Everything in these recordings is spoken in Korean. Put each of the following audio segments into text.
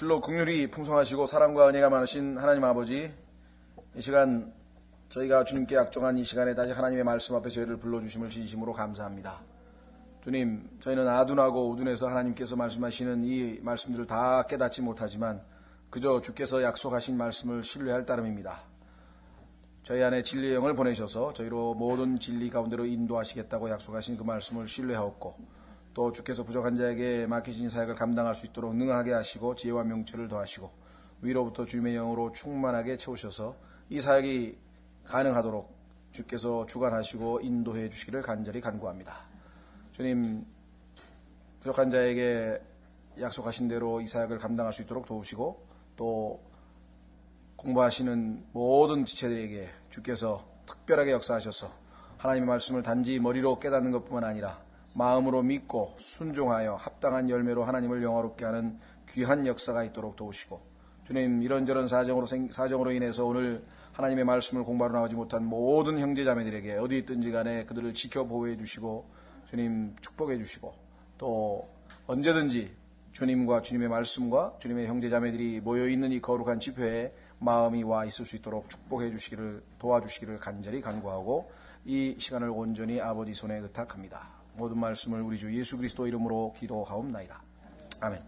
실로 긍휼이 풍성하시고 사랑과 은혜가 많으신 하나님 아버지, 이 시간 저희가 주님께 약정한 이 시간에 다시 하나님의 말씀 앞에 저희를 불러주심을 진심으로 감사합니다. 주님, 저희는 아둔하고 우둔해서 하나님께서 말씀하시는 이 말씀들을 다 깨닫지 못하지만 그저 주께서 약속하신 말씀을 신뢰할 따름입니다. 저희 안에 진리의 영을 보내셔서 저희로 모든 진리 가운데로 인도하시겠다고 약속하신 그 말씀을 신뢰하옵고, 또 주께서 부족한 자에게 맡기신 사역을 감당할 수 있도록 능하게 하시고 지혜와 명철을 더하시고 위로부터 주님의 영으로 충만하게 채우셔서 이 사역이 가능하도록 주께서 주관하시고 인도해 주시기를 간절히 간구합니다. 주님, 부족한 자에게 약속하신 대로 이 사역을 감당할 수 있도록 도우시고, 또 공부하시는 모든 지체들에게 주께서 특별하게 역사하셔서 하나님의 말씀을 단지 머리로 깨닫는 것뿐만 아니라 마음으로 믿고 순종하여 합당한 열매로 하나님을 영화롭게 하는 귀한 역사가 있도록 도우시고, 주님, 이런저런 사정으로 인해서 오늘 하나님의 말씀을 공부하러 나오지 못한 모든 형제자매들에게 어디 있든지 간에 그들을 지켜 보호해 주시고 주님 축복해 주시고, 또 언제든지 주님과 주님의 말씀과 주님의 형제자매들이 모여있는 이 거룩한 집회에 마음이 와 있을 수 있도록 축복해 주시기를, 도와주시기를 간절히 간구하고 이 시간을 온전히 아버지 손에 의탁합니다. 모든 말씀을 우리 주 예수 그리스도 이름으로 기도하옵나이다. 아멘.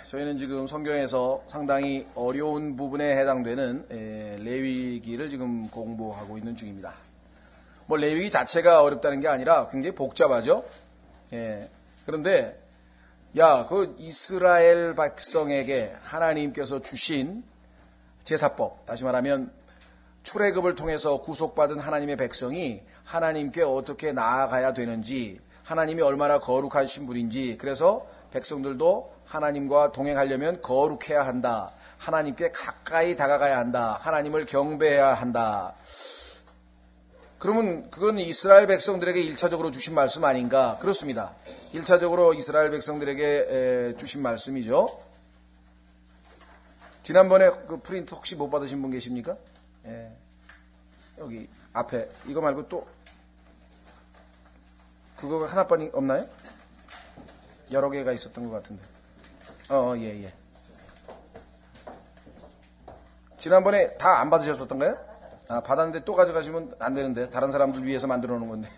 저희는 지금 성경에서 상당히 어려운 부분에 해당되는 레위기를 지금 공부하고 있는 중입니다. 레위기 자체가 어렵다는 게 아니라 굉장히 복잡하죠. 그런데 그 이스라엘 백성에게 하나님께서 주신 제사법, 다시 말하면 출애굽을 통해서 구속받은 하나님의 백성이 하나님께 어떻게 나아가야 되는지, 하나님이 얼마나 거룩하신 분인지, 그래서 백성들도 하나님과 동행하려면 거룩해야 한다, 하나님께 가까이 다가가야 한다, 하나님을 경배해야 한다. 그러면 그건 이스라엘 백성들에게 1차적으로 주신 말씀 아닌가? 그렇습니다. 1차적으로 이스라엘 백성들에게 주신 말씀이죠. 지난번에 그 프린트 혹시 못 받으신 분 계십니까? 여기 앞에 이거 말고 또 그거가 하나뿐이 없나요? 여러 개가 있었던 것 같은데. 예. 지난번에 다 안 받으셨었던가요? 받았는데 또 가져가시면 안 되는데, 다른 사람들 위해서 만들어 놓은 건데.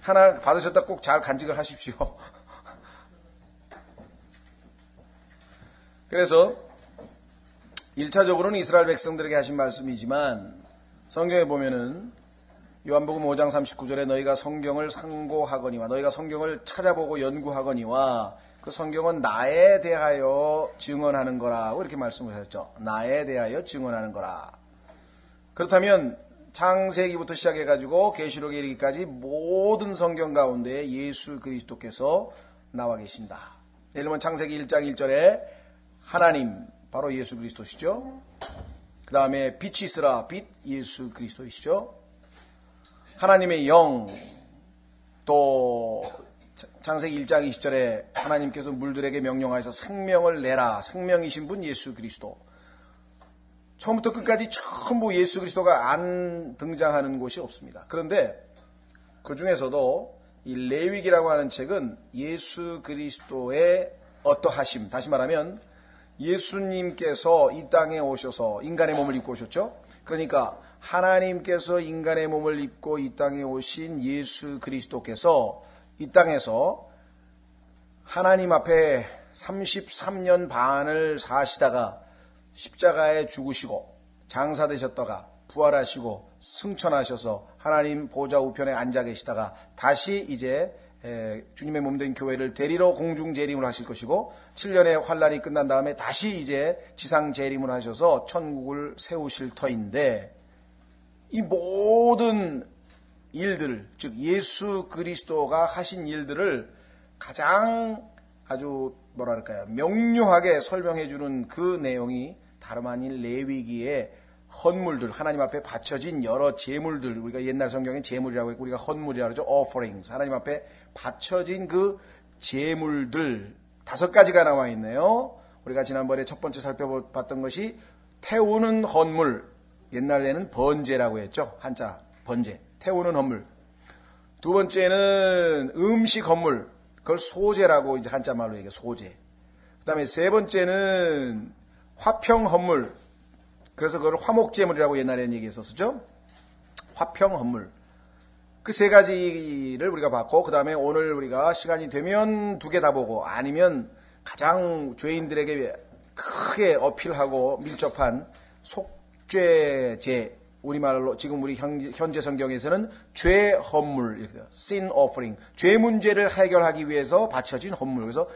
하나 받으셨다 꼭 잘 간직을 하십시오. 그래서 1차적으로는 이스라엘 백성들에게 하신 말씀이지만, 성경에 보면은 요한복음 5장 39절에 너희가 성경을 상고하거니와 너희가 성경을 찾아보고 연구하거니와 그 성경은 나에 대하여 증언하는 거라고 이렇게 말씀을 하셨죠. 나에 대하여 증언하는 거라. 그렇다면 창세기부터 시작해가지고 계시록에 이르기까지 모든 성경 가운데 예수 그리스도께서 나와 계신다. 예를 들면 창세기 1장 1절에 하나님, 바로 예수 그리스도시죠. 그 다음에 빛이 있으라, 빛, 예수 그리스도이시죠. 하나님의 영, 또 창세기 1장 20절에 하나님께서 물들에게 명령하여서 생명을 내라, 생명이신 분 예수 그리스도. 처음부터 끝까지 전부 예수 그리스도가 안 등장하는 곳이 없습니다. 그런데 그 중에서도 이 레위기라고 하는 책은 예수 그리스도의 어떠하심, 다시 말하면 예수님께서 이 땅에 오셔서 인간의 몸을 입고 오셨죠. 그러니까 하나님께서 인간의 몸을 입고 이 땅에 오신 예수 그리스도께서 이 땅에서 하나님 앞에 33년 반을 사시다가 십자가에 죽으시고 장사되셨다가 부활하시고 승천하셔서 하나님 보좌 우편에 앉아 계시다가 다시 이제 주님의 몸된 교회를 데리러 공중 재림을 하실 것이고, 7년의 환란이 끝난 다음에 다시 이제 지상 재림을 하셔서 천국을 세우실 터인데, 이 모든 일들, 즉 예수 그리스도가 하신 일들을 가장 아주 명료하게 설명해 주는 그 내용이 다름 아닌 레위기의 헌물들, 하나님 앞에 바쳐진 여러 제물들, 우리가 옛날 성경에 제물이라고 했고 우리가 헌물이라고 그러죠. offerings, 하나님 앞에 바쳐진 그 제물들 5가지가 나와 있네요. 우리가 지난번에 첫 번째 살펴봤던 것이 태우는 헌물, 옛날에는 번제라고 했죠. 한자 번제, 태우는 헌물. 두 번째는 음식 건물, 그걸 소재라고 이제 한자말로 얘기해요. 소재. 그 다음에 세 번째는 화평 건물, 그래서 그걸 화목제물이라고 옛날에는 얘기했었죠. 화평 건물. 그 세 가지를 우리가 봤고, 그 다음에 오늘 우리가 시간이 되면 두 개 다 보고, 아니면 가장 죄인들에게 크게 어필하고 밀접한 속죄제, 우리말로 지금 우리 현재 성경에서는 죄 헌물, 이렇게 돼요. sin offering, 죄 문제를 해결하기 위해서 바쳐진 헌물. 그래서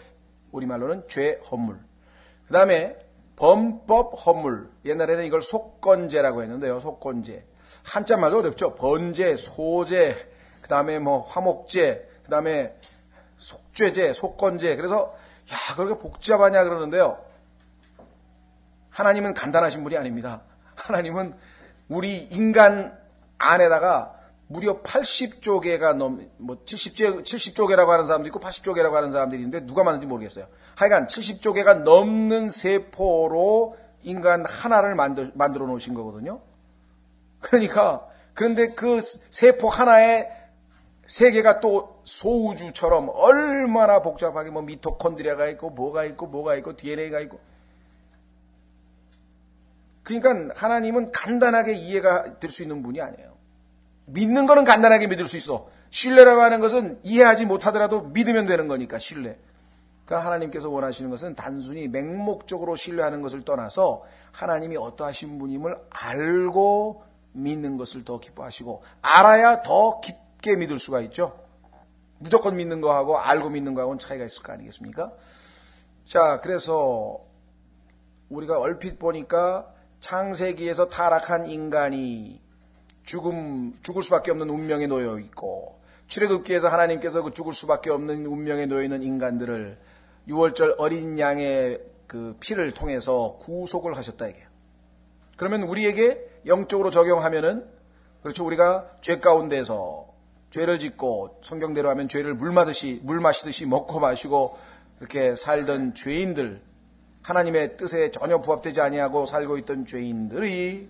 우리말로는 죄 헌물. 그 다음에 범법 헌물, 옛날에는 이걸 속건제라고 했는데요. 속건제. 한자말도 어렵죠. 번제, 소제, 그 다음에 뭐 화목제, 그 다음에 속죄제, 속건제. 그래서 야, 그렇게 복잡하냐 그러는데요. 하나님은 간단하신 분이 아닙니다. 하나님은 우리 인간 안에다가 무려 80조개가 뭐 70조개라고 하는 사람도 있고 80조개라고 하는 사람들이 있는데 누가 맞는지 모르겠어요. 하여간 70조개가 넘는 세포로 인간 하나를 만들어 놓으신 거거든요. 그러니까, 그런데 그 세포 하나에 세계가 또 소우주처럼 얼마나 복잡하게 뭐 미토콘드리아가 있고 뭐가 있고 DNA가 있고. 그러니까 하나님은 간단하게 이해가 될 수 있는 분이 아니에요. 믿는 거는 간단하게 믿을 수 있어. 신뢰라고 하는 것은 이해하지 못하더라도 믿으면 되는 거니까 신뢰. 그러니까 하나님께서 원하시는 것은 단순히 맹목적으로 신뢰하는 것을 떠나서 하나님이 어떠하신 분임을 알고 믿는 것을 더 기뻐하시고, 알아야 더 깊게 믿을 수가 있죠. 무조건 믿는 거하고 알고 믿는 거하고는 차이가 있을 거 아니겠습니까? 자, 그래서 우리가 얼핏 보니까 창세기에서 타락한 인간이 죽을 수밖에 없는 운명에 놓여 있고, 출애굽기에서 하나님께서 그 죽을 수밖에 없는 운명에 놓여 있는 인간들을 6월절 어린 양의 그 피를 통해서 구속을 하셨다 이게요. 그러면 우리에게 영적으로 적용하면은, 그렇죠, 우리가 죄 가운데서 죄를 짓고 성경대로 하면 죄를 물 마시듯이 먹고 마시고 이렇게 살던 죄인들, 하나님의 뜻에 전혀 부합되지 아니하고 살고 있던 죄인들이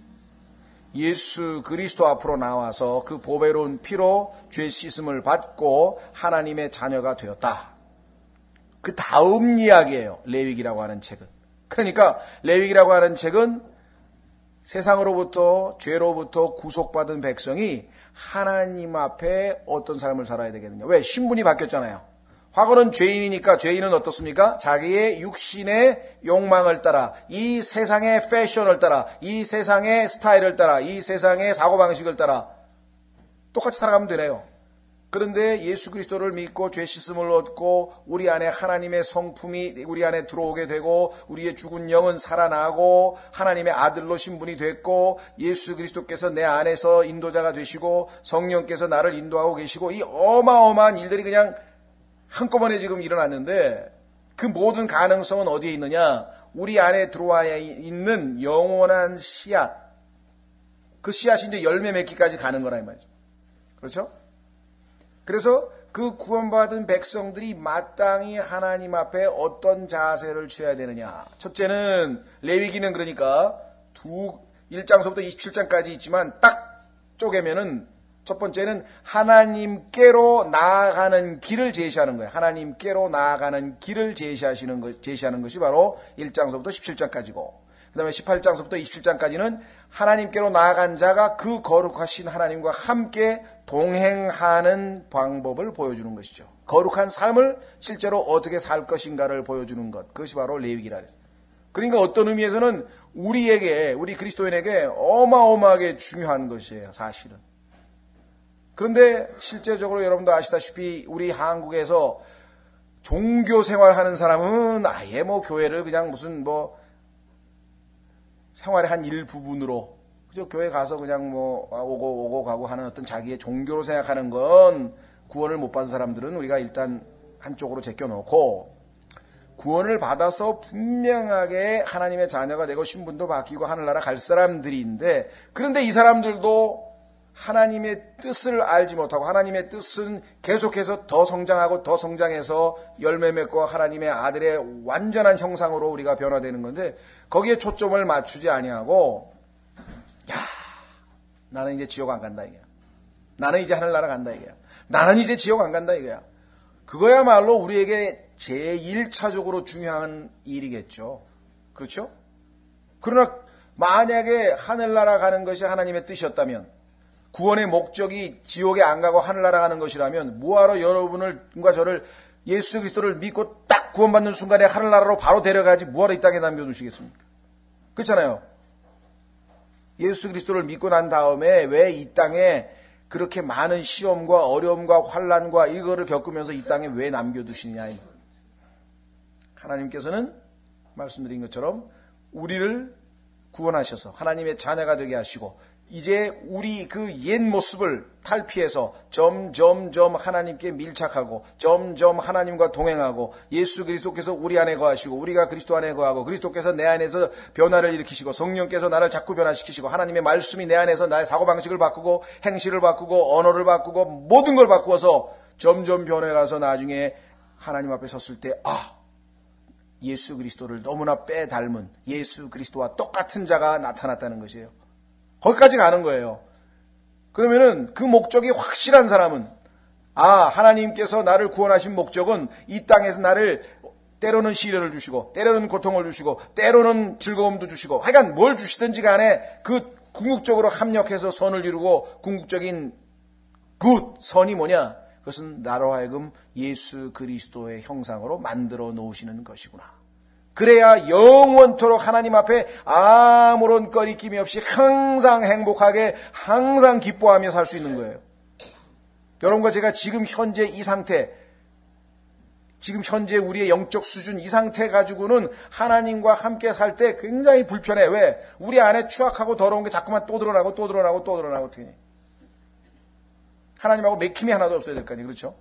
예수 그리스도 앞으로 나와서 그 보배로운 피로 죄 씻음을 받고 하나님의 자녀가 되었다. 그 다음 이야기예요. 레위기라고 하는 책은. 그러니까 레위기라고 하는 책은 세상으로부터 죄로부터 구속받은 백성이 하나님 앞에 어떤 삶을 살아야 되겠느냐. 왜? 신분이 바뀌었잖아요. 과거는 죄인이니까 죄인은 어떻습니까? 자기의 육신의 욕망을 따라, 이 세상의 패션을 따라, 이 세상의 스타일을 따라, 이 세상의 사고방식을 따라 똑같이 살아가면 되네요. 그런데 예수 그리스도를 믿고 죄 씻음을 얻고 우리 안에 하나님의 성품이 우리 안에 들어오게 되고 우리의 죽은 영은 살아나고 하나님의 아들로 신분이 됐고 예수 그리스도께서 내 안에서 인도자가 되시고 성령께서 나를 인도하고 계시고 이 어마어마한 일들이 그냥 한꺼번에 지금 일어났는데 그 모든 가능성은 어디에 있느냐? 우리 안에 들어와 있는 영원한 씨앗. 그 씨앗이 이제 열매 맺기까지 가는 거라 이 말이죠. 그렇죠? 그래서 그 구원받은 백성들이 마땅히 하나님 앞에 어떤 자세를 취해야 되느냐. 첫째는 레위기는 그러니까 1장서부터 27장까지 있지만 딱 쪼개면은 첫 번째는 하나님께로 나아가는 길을 제시하는 거예요. 하나님께로 나아가는 길을 제시하는 것이 바로 1장서부터 17장까지고, 그 다음에 18장서부터 27장까지는 하나님께로 나아간 자가 그 거룩하신 하나님과 함께 동행하는 방법을 보여주는 것이죠. 거룩한 삶을 실제로 어떻게 살 것인가를 보여주는 것. 그것이 바로 레위기라 그랬어요. 그러니까 어떤 의미에서는 우리 그리스도인에게 어마어마하게 중요한 것이에요, 사실은. 그런데 실제적으로 여러분도 아시다시피 우리 한국에서 종교 생활하는 사람은 아예 뭐 교회를 그냥 무슨 뭐 생활의 한 일부분으로, 그죠? 교회 가서 그냥 뭐 오고 가고 하는 어떤 자기의 종교로 생각하는 건 구원을 못 받은 사람들은 우리가 일단 한쪽으로 제껴놓고, 구원을 받아서 분명하게 하나님의 자녀가 되고 신분도 바뀌고 하늘나라 갈 사람들인데, 그런데 이 사람들도 하나님의 뜻을 알지 못하고, 하나님의 뜻은 계속해서 더 성장하고 더 성장해서 열매 맺고 하나님의 아들의 완전한 형상으로 우리가 변화되는 건데, 거기에 초점을 맞추지 아니하고, 나는 이제 지옥 안 간다 이게. 나는 이제 하늘나라 간다 이게. 나는 이제 지옥 안 간다 이거야. 그거야말로 우리에게 제1차적으로 중요한 일이겠죠. 그렇죠? 그러나 만약에 하늘나라 가는 것이 하나님의 뜻이었다면, 구원의 목적이 지옥에 안 가고 하늘나라 가는 것이라면, 뭐하러 여러분과 저를 예수 그리스도를 믿고 딱 구원받는 순간에 하늘나라로 바로 데려가지 뭐하러 이 땅에 남겨두시겠습니까? 그렇잖아요. 예수 그리스도를 믿고 난 다음에 왜 이 땅에 그렇게 많은 시험과 어려움과 환난과 이거를 겪으면서 이 땅에 왜 남겨두시느냐. 하나님께서는 말씀드린 것처럼 우리를 구원하셔서 하나님의 자녀가 되게 하시고, 이제 우리 그 옛 모습을 탈피해서 점점점 하나님께 밀착하고 점점 하나님과 동행하고, 예수 그리스도께서 우리 안에 거하시고 우리가 그리스도 안에 거하고, 그리스도께서 내 안에서 변화를 일으키시고 성령께서 나를 자꾸 변화시키시고, 하나님의 말씀이 내 안에서 나의 사고방식을 바꾸고 행실을 바꾸고 언어를 바꾸고 모든 걸 바꾸어서 점점 변해가서 나중에 하나님 앞에 섰을 때, 예수 그리스도를 너무나 빼닮은 예수 그리스도와 똑같은 자가 나타났다는 것이에요. 거기까지 가는 거예요. 그러면은 그 목적이 확실한 사람은, 하나님께서 나를 구원하신 목적은 이 땅에서 나를 때로는 시련을 주시고 때로는 고통을 주시고 때로는 즐거움도 주시고, 하여간 뭘 주시든지 간에 그 궁극적으로 합력해서 선을 이루고, 궁극적인 선이 뭐냐? 그것은 나로 하여금 예수 그리스도의 형상으로 만들어 놓으시는 것이구나. 그래야 영원토록 하나님 앞에 아무런 꺼리낌이 없이 항상 행복하게 항상 기뻐하며 살 수 있는 거예요. 여러분과 제가 지금 현재 이 상태, 지금 현재 우리의 영적 수준 이 상태 가지고는 하나님과 함께 살 때 굉장히 불편해. 왜? 우리 안에 추악하고 더러운 게 자꾸만 또 드러나고 또 드러나고 또 드러나고. 어떻게 하나님하고 맥힘이 하나도 없어야 될 거 아니에요. 그렇죠?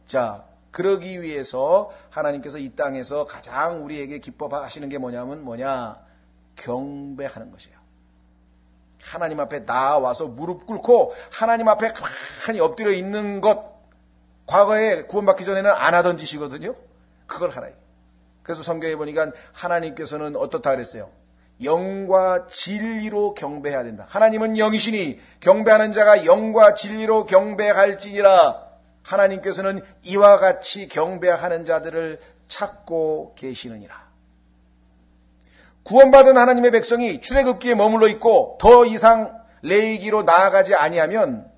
자, 그러기 위해서 하나님께서 이 땅에서 가장 우리에게 기뻐하시는 게 뭐냐면 경배하는 것이에요. 하나님 앞에 나와서 무릎 꿇고 하나님 앞에 가만히 엎드려 있는 것, 과거에 구원받기 전에는 안 하던 짓이거든요. 그걸 하라. 그래서 성경에 보니까 하나님께서는 어떻다 그랬어요? 영과 진리로 경배해야 된다. 하나님은 영이시니 경배하는 자가 영과 진리로 경배할지니라. 하나님께서는 이와 같이 경배하는 자들을 찾고 계시느니라. 구원받은 하나님의 백성이 출애굽기에 머물러 있고 더 이상 레위기로 나아가지 아니하면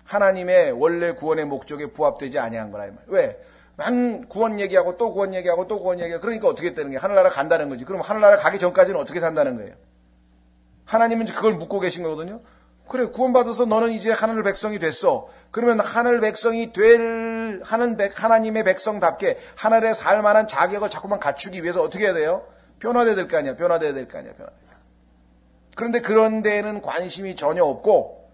하나님의 원래 구원의 목적에 부합되지 아니한 거라. 왜? 한 구원 얘기하고 또 구원 얘기하고 또 구원 얘기하고, 그러니까 어떻게 되는 거예요? 하늘나라 간다는 거지. 그럼 하늘나라 가기 전까지는 어떻게 산다는 거예요? 하나님은 그걸 묻고 계신 거거든요. 그래, 구원받아서 너는 이제 하늘 백성이 됐어. 그러면 하늘 백성이 될 하나님의 백성답게 하늘에 살 만한 자격을 자꾸만 갖추기 위해서 어떻게 해야 돼요? 변화돼야 될 거 아니야. 변화돼야 될 거 아니야. 그런데 그런 데에는 관심이 전혀 없고,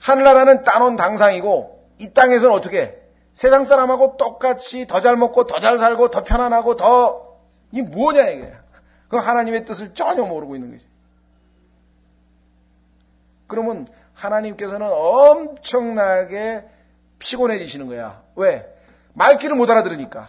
하늘나라는 따놓은 당상이고, 이 땅에서는 어떻게 해? 세상 사람하고 똑같이 더 잘 먹고 더 잘 살고 더 편안하고 이 뭐냐 이게. 그 하나님의 뜻을 전혀 모르고 있는 거지. 그러면 하나님께서는 엄청나게 피곤해지시는 거야. 왜? 말귀를 못 알아들으니까.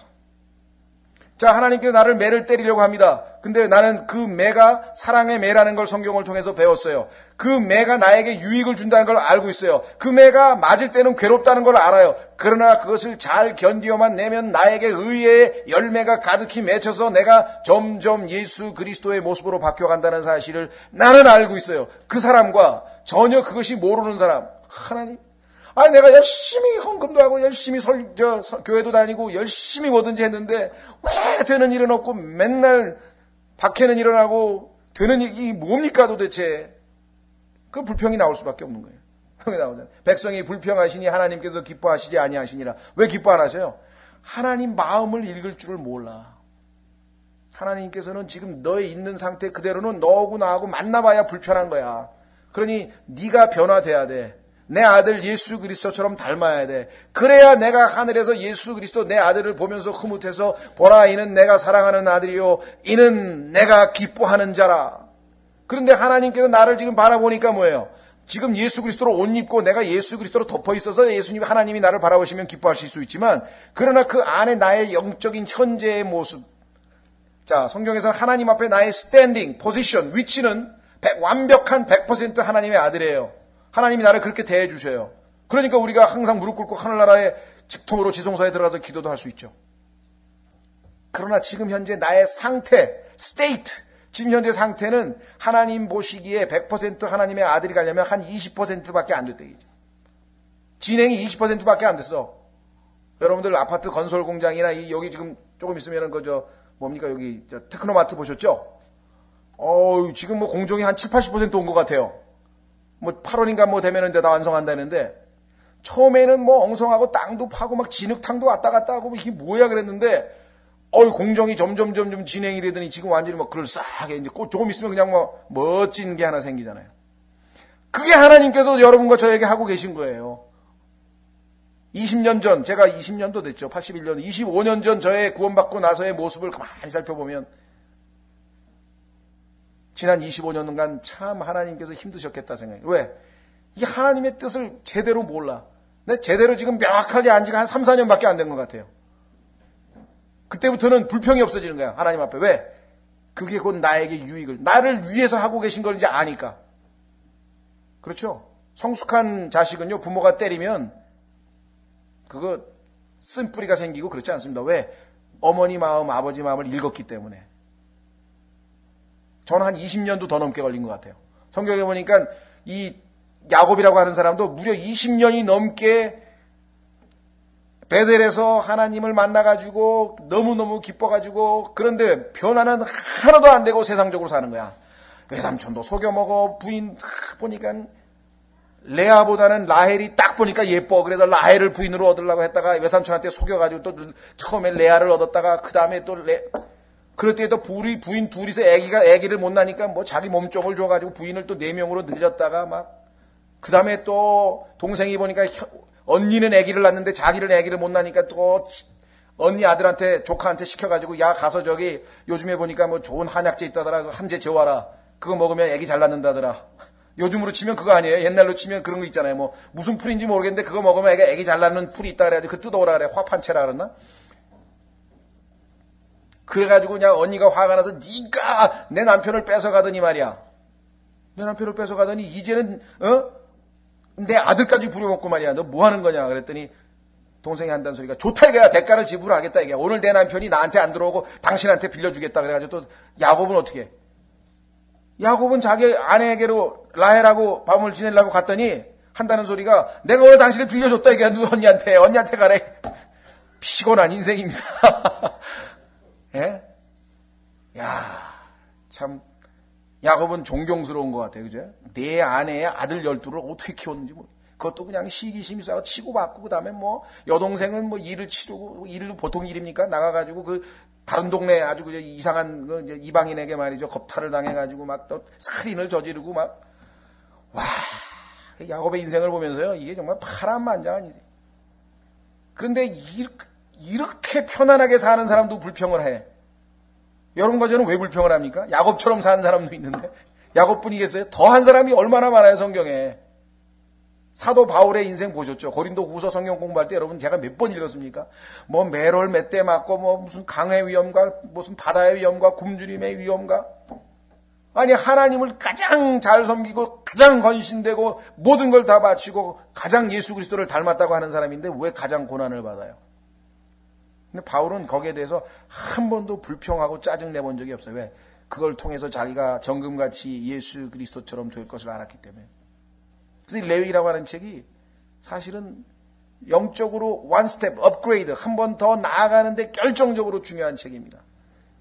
자, 하나님께서 나를 매를 때리려고 합니다. 근데 나는 그 매가 사랑의 매라는 걸 성경을 통해서 배웠어요. 그 매가 나에게 유익을 준다는 걸 알고 있어요. 그 매가 맞을 때는 괴롭다는 걸 알아요. 그러나 그것을 잘 견디어만 내면 나에게 의의 열매가 가득히 맺혀서 내가 점점 예수 그리스도의 모습으로 바뀌어간다는 사실을 나는 알고 있어요. 그 사람과 전혀 그것이 모르는 사람, 하나님, 내가 열심히 헌금도 하고 열심히 교회도 다니고 열심히 뭐든지 했는데 왜 되는 일은 없고 맨날 박해는 일어나고 되는 일이 뭡니까 도대체? 그 불평이 나올 수밖에 없는 거예요. 그게 나오잖아요. 백성이 불평하시니 하나님께서 기뻐하시지 아니하시니라. 왜 기뻐 안 하세요? 하나님 마음을 읽을 줄을 몰라. 하나님께서는 지금 너의 있는 상태 그대로는 너하고 나하고 만나봐야 불편한 거야. 그러니 네가 변화돼야 돼. 내 아들 예수 그리스도처럼 닮아야 돼. 그래야 내가 하늘에서 예수 그리스도 내 아들을 보면서 흐뭇해서 보라, 이는 내가 사랑하는 아들이요 이는 내가 기뻐하는 자라. 그런데 하나님께서 나를 지금 바라보니까 뭐예요? 지금 예수 그리스도로 옷 입고 내가 예수 그리스도로 덮어 있어서 예수님 하나님이 나를 바라보시면 기뻐하실 수 있지만, 그러나 그 안에 나의 영적인 현재의 모습, 자, 성경에서는 하나님 앞에 나의 스탠딩, 포지션, 위치는 완벽한 100% 하나님의 아들이에요. 하나님이 나를 그렇게 대해 주셔요. 그러니까 우리가 항상 무릎 꿇고 하늘나라의 직통으로 지성소에 들어가서 기도도 할 수 있죠. 그러나 지금 현재 나의 상태, state, 지금 현재 상태는 하나님 보시기에 100% 하나님의 아들이 가려면 한 20%밖에 안 됐대. 진행이 20%밖에 안 됐어. 여러분들 아파트 건설 공장이나 여기 지금 조금 있으면은 뭡니까 여기 테크노마트 보셨죠? 지금 뭐 공정이 한 7, 80% 온 것 같아요. 뭐 8월인가 뭐 되면은 이제 다 완성한다는데 처음에는 뭐 엉성하고 땅도 파고 막 진흙탕도 왔다 갔다 하고 뭐 이게 뭐야 그랬는데 공정이 점점 진행이 되더니 지금 완전히 막 그럴싸하게 이제 조금 있으면 그냥 뭐 멋진 게 하나 생기잖아요. 그게 하나님께서 여러분과 저에게 하고 계신 거예요. 20년 전, 제가 20년도 됐죠. 81년, 25년 전 저의 구원받고 나서의 모습을 가만히 살펴보면 지난 25년간 참 하나님께서 힘드셨겠다 생각해요. 왜? 이 하나님의 뜻을 제대로 몰라. 근데 제대로 지금 명확하게 안 지가 한 3, 4년밖에 안 된 것 같아요. 그때부터는 불평이 없어지는 거야. 하나님 앞에. 왜? 그게 곧 나에게 유익을, 나를 위해서 하고 계신 걸 이제 아니까. 그렇죠? 성숙한 자식은요, 부모가 때리면 그거 쓴뿌리가 생기고 그렇지 않습니다. 왜? 어머니 마음, 아버지 마음을 읽었기 때문에. 저는 한 20년도 더 넘게 걸린 것 같아요. 성경에 보니까 이 야곱이라고 하는 사람도 무려 20년이 넘게 베델에서 하나님을 만나가지고 너무너무 기뻐가지고 그런데 변화는 하나도 안 되고 세상적으로 사는 거야. 외삼촌도 속여먹어. 부인 보니까 레아보다는 라헬이 딱 보니까 예뻐. 그래서 라헬을 부인으로 얻으려고 했다가 외삼촌한테 속여가지고 또 처음에 레아를 얻었다가 그 다음에 또 그럴 때 또 부인 둘이서 애기를 못 나니까 뭐 자기 몸쪽을 줘가지고 부인을 또 4명으로 늘렸다가 막 그 다음에 또 동생이 보니까 언니는 애기를 낳는데 자기는 애기를 못 낳으니까 또 언니 아들한테 조카한테 시켜가지고 야 가서 저기 요즘에 보니까 뭐 좋은 한약재 있다더라. 한재 재워라. 그거 먹으면 애기 잘 낳는다더라. 요즘으로 치면 그거 아니에요. 옛날로 치면 그런 거 있잖아요. 뭐 무슨 풀인지 모르겠는데 그거 먹으면 애기 잘 낳는 풀이 있다 그래가지고 그 뜯어오라 그래. 화판채라 그랬나? 그래가지고 그냥 언니가 화가 나서 네가 내 남편을 뺏어가더니 말이야. 내 남편을 뺏어가더니 이제는 내 아들까지 부려먹고 말이야. 너 뭐 하는 거냐 그랬더니 동생이 한다는 소리가 좋다 이거야. 대가를 지불하겠다 이게. 오늘 내 남편이 나한테 안 들어오고 당신한테 빌려주겠다 그래가지고 또 야곱은 어떻게 해? 야곱은 자기 아내에게로 라헬하고 밤을 지내려고 갔더니 한다는 소리가 내가 오늘 당신을 빌려줬다 이게. 누 언니한테 가래. 피곤한 인생입니다. 예? 야, 참 야곱은 존경스러운 것 같아요. 그죠? 내 아내의 아들 12를 어떻게 키웠는지 뭐. 그것도 그냥 시기심이 싸고 치고받고 그다음에 뭐 여동생은 뭐 일을 치르고 일도 보통 일입니까? 나가가지고 그 다른 동네 아주 그 이상한 그 이제 이방인에게 말이죠. 겁탈을 당해가지고 막 또 살인을 저지르고 막 와, 야곱의 인생을 보면서요. 이게 정말 파란만장하니. 그런데 이렇게 편안하게 사는 사람도 불평을 해. 여러분과 저는 왜 불평을 합니까? 야곱처럼 사는 사람도 있는데 야곱뿐이겠어요? 더한 사람이 얼마나 많아요 성경에. 사도 바울의 인생 보셨죠? 고린도 후서 성경 공부할 때 여러분 제가 몇 번 읽었습니까? 뭐 매롤 몇 대 맞고 뭐 무슨 강의 위험과 무슨 바다의 위험과 굶주림의 위험과 아니 하나님을 가장 잘 섬기고 가장 헌신되고 모든 걸 다 바치고 가장 예수 그리스도를 닮았다고 하는 사람인데 왜 가장 고난을 받아요? 근데 바울은 거기에 대해서 한 번도 불평하고 짜증 내본 적이 없어요. 왜? 그걸 통해서 자기가 정금같이 예수 그리스도처럼 될 것을 알았기 때문에. 그래서 이 레위기라고 하는 책이 사실은 영적으로 one step upgrade, 한 번 더 나아가는데 결정적으로 중요한 책입니다.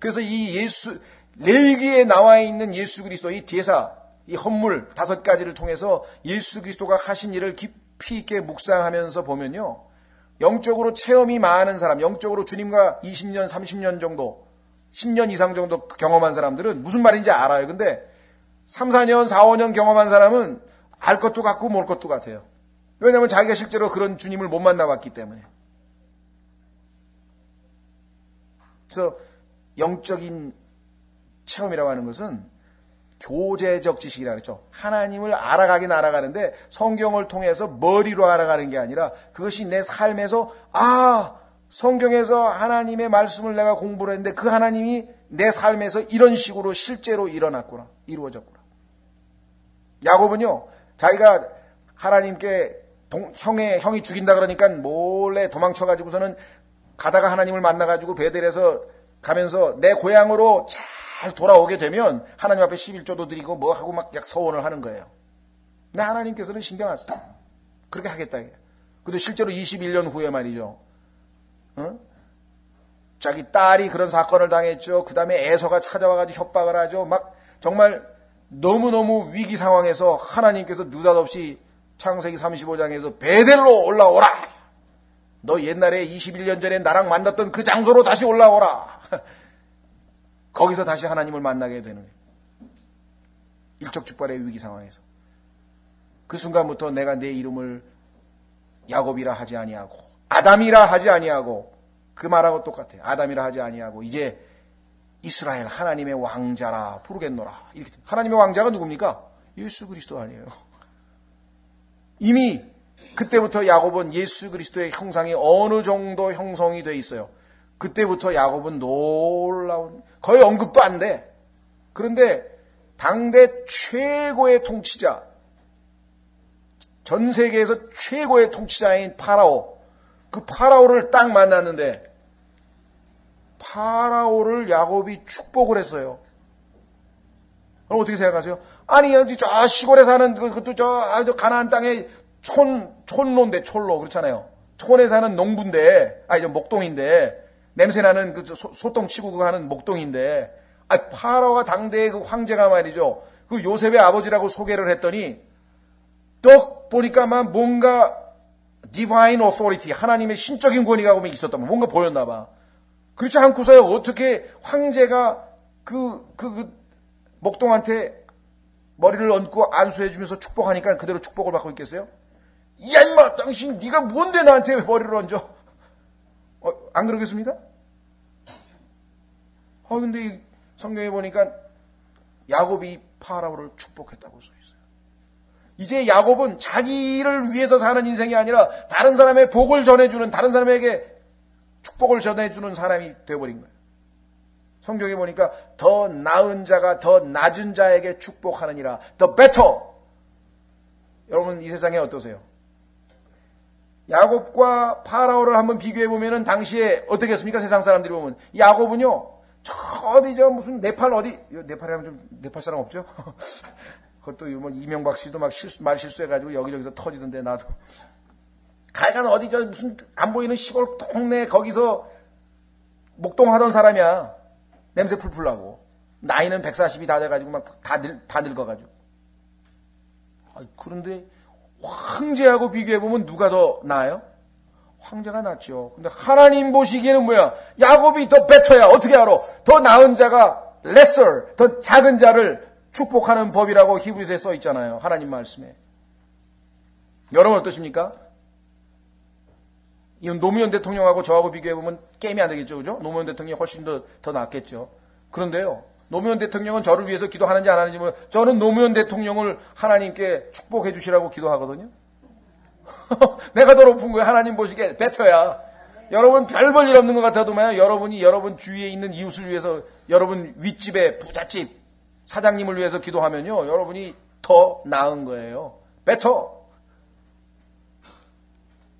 그래서 이 레위기에 나와 있는 예수 그리스도, 이 대사, 이 헌물 5가지를 통해서 예수 그리스도가 하신 일을 깊이 있게 묵상하면서 보면요. 영적으로 체험이 많은 사람, 영적으로 주님과 20년, 30년 정도, 10년 이상 정도 경험한 사람들은 무슨 말인지 알아요. 근데 3, 4년, 4, 5년 경험한 사람은 알 것도 같고 모를 것도 같아요. 왜냐하면 자기가 실제로 그런 주님을 못 만나봤기 때문에. 그래서 영적인 체험이라고 하는 것은 교제적 지식이라고 했죠. 하나님을 알아가긴 알아가는데 성경을 통해서 머리로 알아가는 게 아니라 그것이 내 삶에서 성경에서 하나님의 말씀을 내가 공부를 했는데 그 하나님이 내 삶에서 이런 식으로 실제로 이루어졌구나. 야곱은요. 자기가 하나님께 형이 죽인다 그러니까 몰래 도망쳐가지고서는 가다가 하나님을 만나가지고 베델에서 가면서 내 고향으로 잘 돌아오게 되면 하나님 앞에 11조도 드리고 뭐 하고 막 서원을 하는 거예요. 근데 하나님께서는 신경 안 써요. 그렇게 하겠다. 근데 실제로 21년 후에 말이죠. 자기 딸이 그런 사건을 당했죠. 그 다음에 에서가 찾아와가지고 협박을 하죠. 막 정말 너무너무 위기 상황에서 하나님께서 느닷없이 창세기 35장에서 베델로 올라오라. 너 옛날에 21년 전에 나랑 만났던 그 장소로 다시 올라오라. 거기서 다시 하나님을 만나게 되는 거예요. 일촉즉발의 위기 상황에서. 그 순간부터 내가 내 이름을 야곱이라 하지 아니하고 아담이라 하지 아니하고 그 말하고 똑같아요. 아담이라 하지 아니하고 이제 이스라엘 하나님의 왕자라 부르겠노라. 이렇게. 하나님의 왕자가 누굽니까? 예수 그리스도 아니에요. 이미 그때부터 야곱은 예수 그리스도의 형상이 어느 정도 형성이 돼 있어요. 그때부터 야곱은 놀라운, 거의 언급도 안 돼. 그런데 당대 최고의 통치자, 전 세계에서 최고의 통치자인 파라오, 그 파라오를 딱 만났는데 파라오를 야곱이 축복을 했어요. 그럼 어떻게 생각하세요? 아니, 저 시골에 사는 그것도 저 가나안 땅에 촌로인데, 촌로 그렇잖아요. 촌에 사는 농부인데, 아니 목동인데, 냄새나는 그 소똥 치고 그거 하는 목동인데, 파라오가 당대의 그 황제가 말이죠. 그 요셉의 아버지라고 소개를 했더니 또 보니까만 뭔가 divine authority, 하나님의 신적인 권위가 있었단 말이야. 뭔가 보였나 봐. 그렇지 않고서야 어떻게 황제가 그 목동한테 머리를 얹고 안수해주면서 축복하니까 그대로 축복을 받고 있겠어요? 야 임마, 당신 네가 뭔데 나한테 왜 머리를 얹어? 안 그러겠습니까? 근데 성경에 보니까 야곱이 파라오를 축복했다고 써 있어요. 이제 야곱은 자기를 위해서 사는 인생이 아니라 다른 사람의 복을 전해주는, 다른 사람에게 축복을 전해주는 사람이 되어버린 거예요. 성경에 보니까 더 나은 자가 더 낮은 자에게 축복하느니라. The better. 여러분 이 세상에 어떠세요? 야곱과 파라오를 한번 비교해 보면은 당시에 어떻겠습니까? 세상 사람들이 보면 야곱은요, 저 어디 저 무슨 네팔 어디, 네팔에 하면 좀 네팔 사람 없죠? 그것도 뭐 이명박 씨도 막 말 실수해가지고 여기저기서 터지던데 나도. 하여간 어디 저 무슨 안 보이는 시골 동네 거기서 목동하던 사람이야. 냄새 풀풀 나고. 나이는 140이 다 돼가지고 막 다 늙어가지고. 그런데 황제하고 비교해보면 누가 더 나아요? 황제가 낫죠. 근데 하나님 보시기에는 뭐야? 야곱이 더 베터야. 어떻게 알아? 더 나은 자가 lesser, 더 작은 자를 축복하는 법이라고 히브리서에 써 있잖아요. 하나님 말씀에. 여러분 어떠십니까? 이 노무현 대통령하고 저하고 비교해보면 게임이 안 되겠죠. 그죠? 노무현 대통령이 훨씬 더 낫겠죠. 그런데요, 노무현 대통령은 저를 위해서 기도하는지 안 하는지 모르 저는 노무현 대통령을 하나님께 축복해 주시라고 기도하거든요. 내가 더 높은 거예요. 하나님 보시기에 베터야. 여러분 별 볼 일 없는 것 같아도만 여러분이 여러분 주위에 있는 이웃을 위해서, 여러분 윗집에 부잣집 사장님을 위해서 기도하면요, 여러분이 더 나은 거예요. 베터.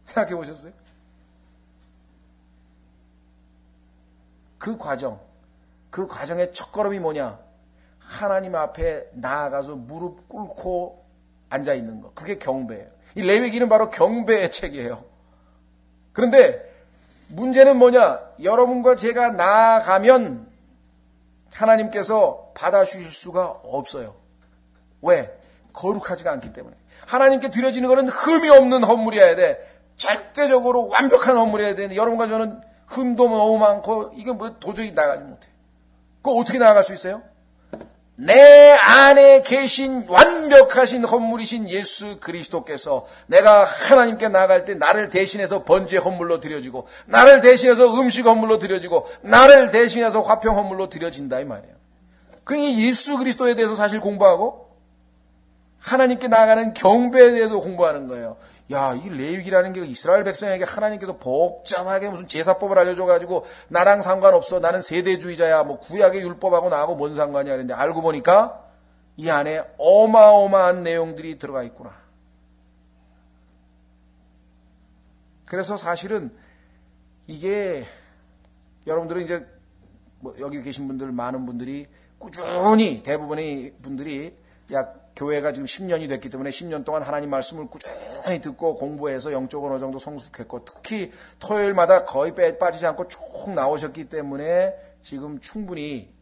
생각해 보셨어요? 그 과정의 첫걸음이 뭐냐? 하나님 앞에 나아가서 무릎 꿇고 앉아 있는 거. 그게 경배예요. 이 레위기는 바로 경배의 책이에요. 그런데 문제는 뭐냐? 여러분과 제가 나아가면 하나님께서 받아주실 수가 없어요. 왜? 거룩하지가 않기 때문에. 하나님께 드려지는 것은 흠이 없는 헌물이어야 돼. 절대적으로 완벽한 헌물이어야 되는데 여러분과 저는 흠도 너무 많고 이게 뭐 도저히 나가지 못해. 그거 어떻게 나아갈 수 있어요? 내 안에 계신 완벽하신 헌물이신 예수 그리스도께서 내가 하나님께 나아갈 때 나를 대신해서 번제 헌물로 드려지고, 나를 대신해서 음식 헌물로 드려지고, 나를 대신해서 화평 헌물로 드려진다 이 말이에요. 그러니 예수 그리스도에 대해서 사실 공부하고 하나님께 나아가는 경배에 대해서 공부하는 거예요. 야, 이 레위기라는 게 이스라엘 백성에게 하나님께서 복잡하게 무슨 제사법을 알려줘가지고 나랑 상관없어, 나는 세대주의자야, 뭐 구약의 율법하고 나하고 뭔 상관이야 그랬는데 알고 보니까 이 안에 어마어마한 내용들이 들어가 있구나. 그래서 사실은 이게 여러분들은 이제 뭐 여기 계신 분들 많은 분들이 꾸준히 대부분의 분들이 약 교회가 지금 10년이 됐기 때문에 10년 동안 하나님 말씀을 꾸준히 듣고 공부해서 영적으로 어느 정도 성숙했고 특히 토요일마다 거의 빠지지 않고 쭉 나오셨기 때문에 지금 충분히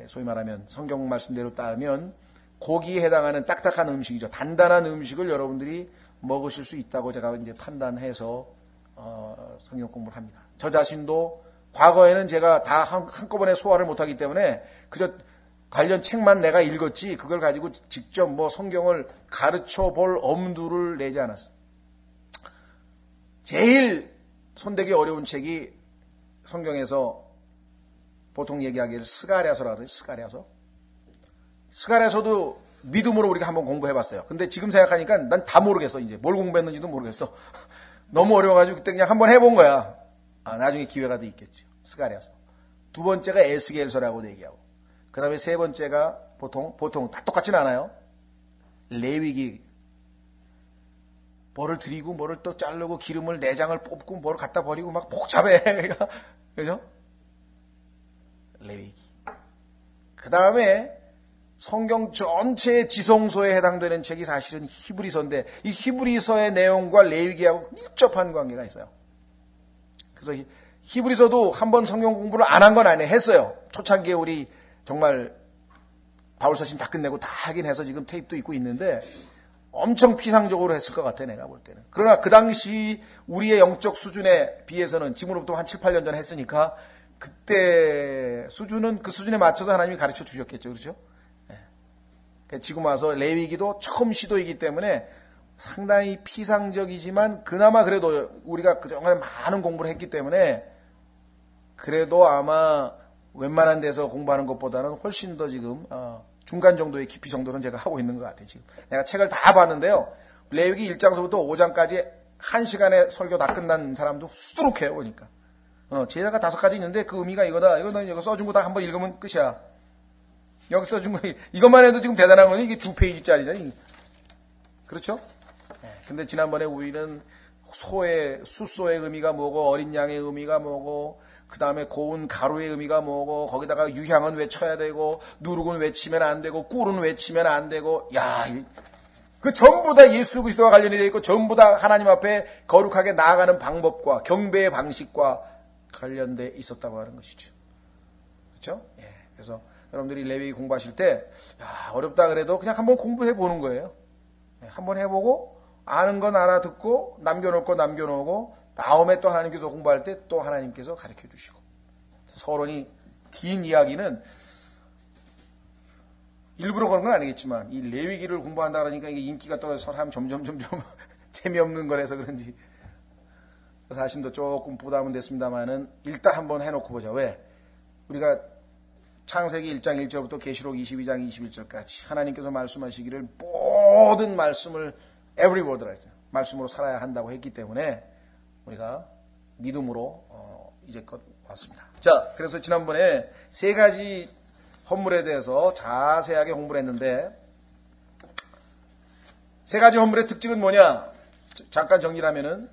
소위 말하면 성경 말씀대로 따르면 고기에 해당하는 딱딱한 음식이죠. 단단한 음식을 여러분들이 먹으실 수 있다고 제가 이제 판단해서 성경 공부를 합니다. 저 자신도 과거에는 제가 다 한꺼번에 소화를 못하기 때문에 그저 관련 책만 내가 읽었지 그걸 가지고 직접 뭐 성경을 가르쳐 볼 엄두를 내지 않았어요. 제일 손대기 어려운 책이 성경에서 보통 얘기하기를 스가랴서라고 해요. 스가랴서도 믿음으로 우리가 한번 공부해봤어요. 근데 지금 생각하니까 난 다 모르겠어. 이제 뭘 공부했는지도 모르겠어. 너무 어려워가지고 그때 그냥 한번 해본 거야. 나중에 기회가 더 있겠죠. 스가랴서. 두 번째가 에스겔서라고 얘기하고. 그 다음에 세 번째가 보통 다 똑같지는 않아요. 레위기. 뭐를 드리고 뭐를 또 자르고 기름을 내장을 뽑고 뭐를 갖다 버리고 막 복잡해. 그죠? 레위기. 그 다음에 성경 전체의 지성소에 해당되는 책이 사실은 히브리서인데 이 히브리서의 내용과 레위기하고 밀접한 관계가 있어요. 그래서 히브리서도 한번 성경 공부를 안 한 건 아니에요. 했어요. 초창기에 우리 정말 바울서신 다 끝내고 다 하긴 해서 지금 테이프도 있고 있는데 엄청 피상적으로 했을 것 같아 내가 볼 때는. 그러나 그 당시 우리의 영적 수준에 비해서는 지금으로부터 한 7, 8년 전에 했으니까 그때 수준은 그 수준에 맞춰서 하나님이 가르쳐 주셨겠죠. 그렇죠? 지금 와서 레위기도 처음 시도이기 때문에 상당히 피상적이지만 그나마 그래도 우리가 그동안에 많은 공부를 했기 때문에 그래도 아마 웬만한 데서 공부하는 것보다는 훨씬 더 지금 중간 정도의 깊이 정도는 제가 하고 있는 것 같아요. 지금 내가 책을 다 봤는데요. 레위기 1장서부터 5장까지 1시간에 설교 다 끝난 사람도 수두룩해요. 보니까 제자가 5가지 있는데 그 의미가 이거다. 이거는 이거 써준 거 다 한번 읽으면 끝이야. 여기 써준 거 이것만 해도 지금 대단한 거니 이게 2페이지짜리잖아요. 그렇죠? 근데 지난번에 우리는 숫소의 의미가 뭐고 어린 양의 의미가 뭐고 그 다음에 고운 가루의 의미가 뭐고 거기다가 유향은 외쳐야 되고 누룩은 외치면 안 되고 꿀은 외치면 안 되고 그 전부 다 예수 그리스도와 관련이 되어 있고 전부 다 하나님 앞에 거룩하게 나아가는 방법과 경배의 방식과 관련돼 있었다고 하는 것이죠. 그렇죠? 그래서 여러분들이 레위기 공부하실 때 어렵다 그래도 그냥 한번 공부해 보는 거예요. 한번 해보고 아는 건 알아듣고 남겨놓을 거 남겨놓고 다음에 또 하나님께서 공부할 때 또 하나님께서 가르쳐 주시고 서론이 긴 이야기는 일부러 그런 건 아니겠지만 이 레위기를 공부한다 그러니까 이게 인기가 떨어져서 사람 점점 재미없는 거라서 그런지 자신도 조금 부담은 됐습니다만은 일단 한번 해놓고 보자. 왜? 우리가 창세기 1장 1절부터 계시록 22장 21절까지 하나님께서 말씀하시기를 모든 말씀을 every word라 했죠. 말씀으로 살아야 한다고 했기 때문에 우리가 믿음으로 이제껏 왔습니다. 자, 그래서 지난번에 3가지 헌물에 대해서 자세하게 공부를 했는데 3가지 헌물의 특징은 뭐냐? 잠깐 정리를 하면은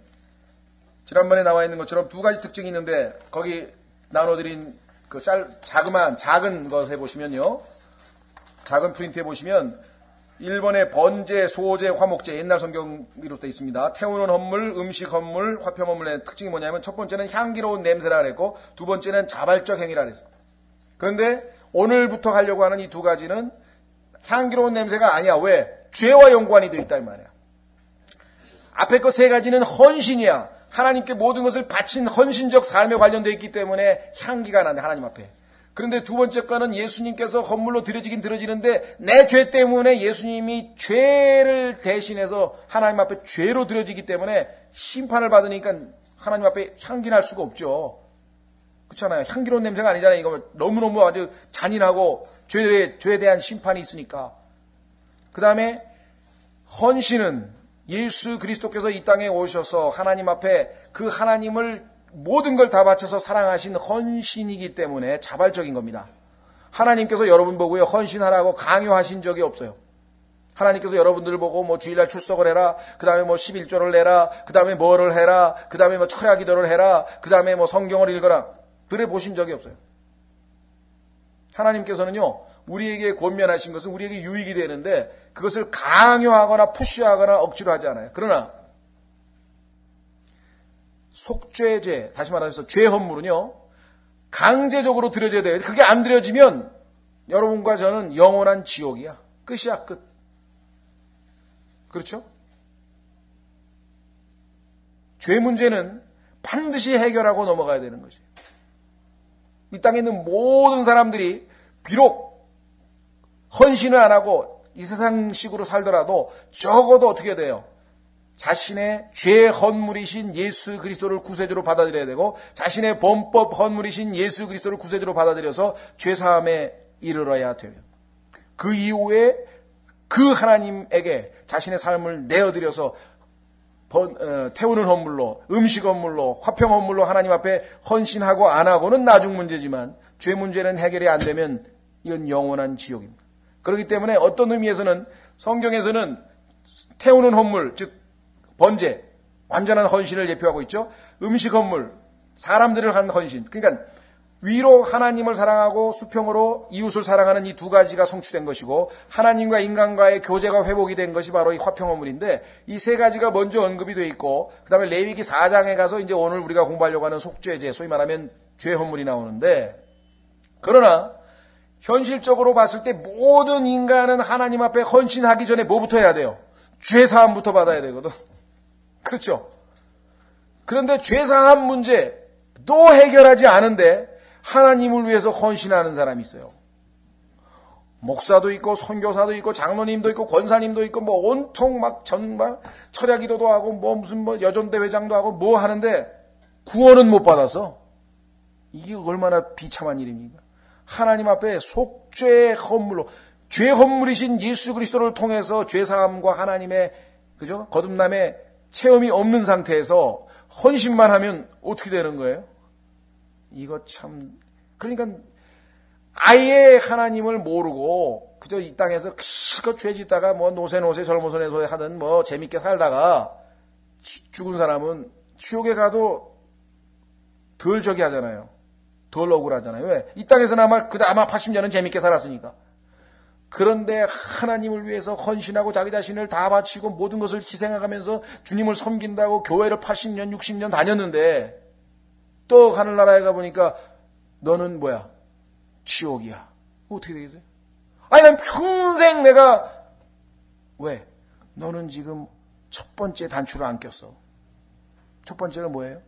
지난번에 나와 있는 것처럼 2가지 특징이 있는데 거기 나눠드린 그 작은 것에 보시면요. 작은 프린트에 보시면 1번에 번제, 소제, 화목제 옛날 성경으로 되어 있습니다. 태우는 헌물, 음식 헌물, 화평 헌물의 특징이 뭐냐면 첫 번째는 향기로운 냄새라 그랬고 두 번째는 자발적 행위라 그랬어요. 그런데 오늘부터 하려고 하는 이 2가지는 향기로운 냄새가 아니야. 왜? 죄와 연관이 되어 있다 이 말이야. 앞에 거 3가지는 헌신이야. 하나님께 모든 것을 바친 헌신적 삶에 관련되어 있기 때문에 향기가 나는데 하나님 앞에. 그런데 2번째 거는 예수님께서 헌물로 드려지긴 드려지는데 내 죄 때문에 예수님이 죄를 대신해서 하나님 앞에 죄로 드려지기 때문에 심판을 받으니까 하나님 앞에 향기 날 수가 없죠. 그렇잖아요. 향기로운 냄새가 아니잖아요. 이거 너무너무 아주 잔인하고 죄에 대한 심판이 있으니까. 그 다음에 헌신은 예수 그리스도께서 이 땅에 오셔서 하나님 앞에 그 하나님을 모든 걸 다 바쳐서 사랑하신 헌신이기 때문에 자발적인 겁니다. 하나님께서 여러분 보고요 헌신하라고 강요하신 적이 없어요. 하나님께서 여러분들 보고 뭐 주일날 출석을 해라, 그 다음에 뭐 11조를 내라, 그 다음에 뭐를 해라, 그 다음에 뭐 철야 기도를 해라, 그 다음에 뭐 성경을 읽어라. 그래 보신 적이 없어요. 하나님께서는요, 우리에게 권면하신 것은 우리에게 유익이 되는데 그것을 강요하거나 푸시하거나 억지로 하지 않아요. 그러나 속죄죄, 다시 말해서 죄 헌물은요, 강제적으로 드려져야 돼요. 그게 안 드려지면 여러분과 저는 영원한 지옥이야. 끝이야, 끝. 그렇죠? 죄 문제는 반드시 해결하고 넘어가야 되는 거지. 이 땅에 있는 모든 사람들이 비록 헌신을 안 하고 이 세상식으로 살더라도 적어도 어떻게 돼요? 자신의 죄 헌물이신 예수 그리스도를 구세주로 받아들여야 되고 자신의 범법 헌물이신 예수 그리스도를 구세주로 받아들여서 죄사함에 이르러야 돼요. 그 이후에 그 하나님에게 자신의 삶을 내어드려서 태우는 헌물로, 음식 헌물로, 화평 헌물로 하나님 앞에 헌신하고 안 하고는 나중 문제지만 죄 문제는 해결이 안 되면 이건 영원한 지옥입니다. 그렇기 때문에 어떤 의미에서는 성경에서는 태우는 헌물, 즉 번제, 완전한 헌신을 예표하고 있죠. 음식 헌물, 사람들을 한 헌신. 그러니까 위로 하나님을 사랑하고 수평으로 이웃을 사랑하는 이 두 가지가 성취된 것이고 하나님과 인간과의 교제가 회복이 된 것이 바로 이 화평 헌물인데 이 세 가지가 먼저 언급이 되어 있고 그다음에 레위기 4장에 가서 이제 오늘 우리가 공부하려고 하는 속죄제, 소위 말하면 죄 헌물이 나오는데 그러나 현실적으로 봤을 때 모든 인간은 하나님 앞에 헌신하기 전에 뭐부터 해야 돼요? 죄사함부터 받아야 되거든. 그렇죠? 그런데 죄사함 문제도 해결하지 않은데 하나님을 위해서 헌신하는 사람이 있어요. 목사도 있고 선교사도 있고 장로님도 있고 권사님도 있고 뭐 온통 막 전반 철야 기도도 하고 뭐 무슨 뭐 여전대 회장도 하고 뭐 하는데 구원은 못 받아서 이게 얼마나 비참한 일입니까? 하나님 앞에 속죄 헌물로 죄 헌물이신 예수 그리스도를 통해서 죄사함과 하나님의 그죠? 거듭남의 체험이 없는 상태에서 헌신만 하면 어떻게 되는 거예요? 이거 참 그러니까 아예 하나님을 모르고 그저 이 땅에서 실컷 죄 짓다가 뭐 노세 젊어서 내소에 하든 뭐 재밌게 살다가 죽은 사람은 지옥에 가도 덜 저기 하잖아요. 덜 억울하잖아요. 왜? 이 땅에서는 아마 80년은 재밌게 살았으니까. 그런데 하나님을 위해서 헌신하고 자기 자신을 다 바치고 모든 것을 희생해가면서 주님을 섬긴다고 교회를 80년, 60년 다녔는데 또 하늘나라에 가보니까 너는 뭐야? 지옥이야. 어떻게 되겠어요? 아니 난 평생 내가 왜? 너는 지금 첫 번째 단추를 안 꼈어. 첫 번째가 뭐예요?